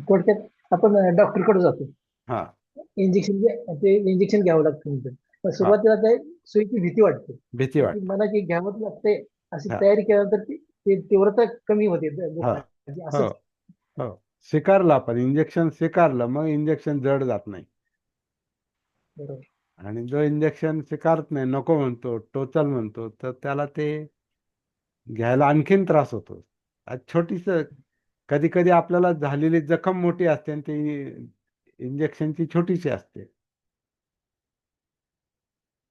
थोडक्यात आपण डॉक्टरकडे जातो, हा. इंजेक्शन घ्यावं लागतं नंतर. पण हा. सुरुवातीला ते सुईची भीती वाटते, भीती पण ती वाटते. मनाची घ्यावंच लागते. अशी हा. तयारी केल्यानंतर ती तीव्रता कमी होते हा. दुःखाची, हो. असंच. हो. स्वीकारलं आपण, इंजेक्शन स्वीकारलं, मग इंजेक्शन जड जात नाही. बरोबर. आणि जो इंजेक्शन स्वीकारत नाही, नको म्हणतो, टोचल म्हणतो, तर त्याला ते घ्यायला आणखीन त्रास होतो. आज छोटीस, कधी कधी आपल्याला झालेली जखम मोठी असते आणि ती इंजेक्शनची छोटीशी असते,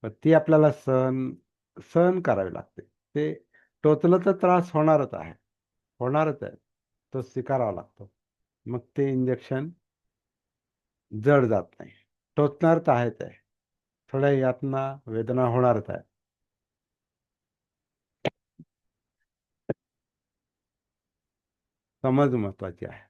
पण ती आपल्याला सहन सहन करावी लागते. ते टोचलं तर त्रास होणारच आहे, होणारच आहे, तो स्वीकारावा लागतो. मग ते इंजेक्शन जड जात नाही. टोचणार तर आहेच आहे, थोड्या यातना वेदना होणारच आहे. समज महत्वाची आहे.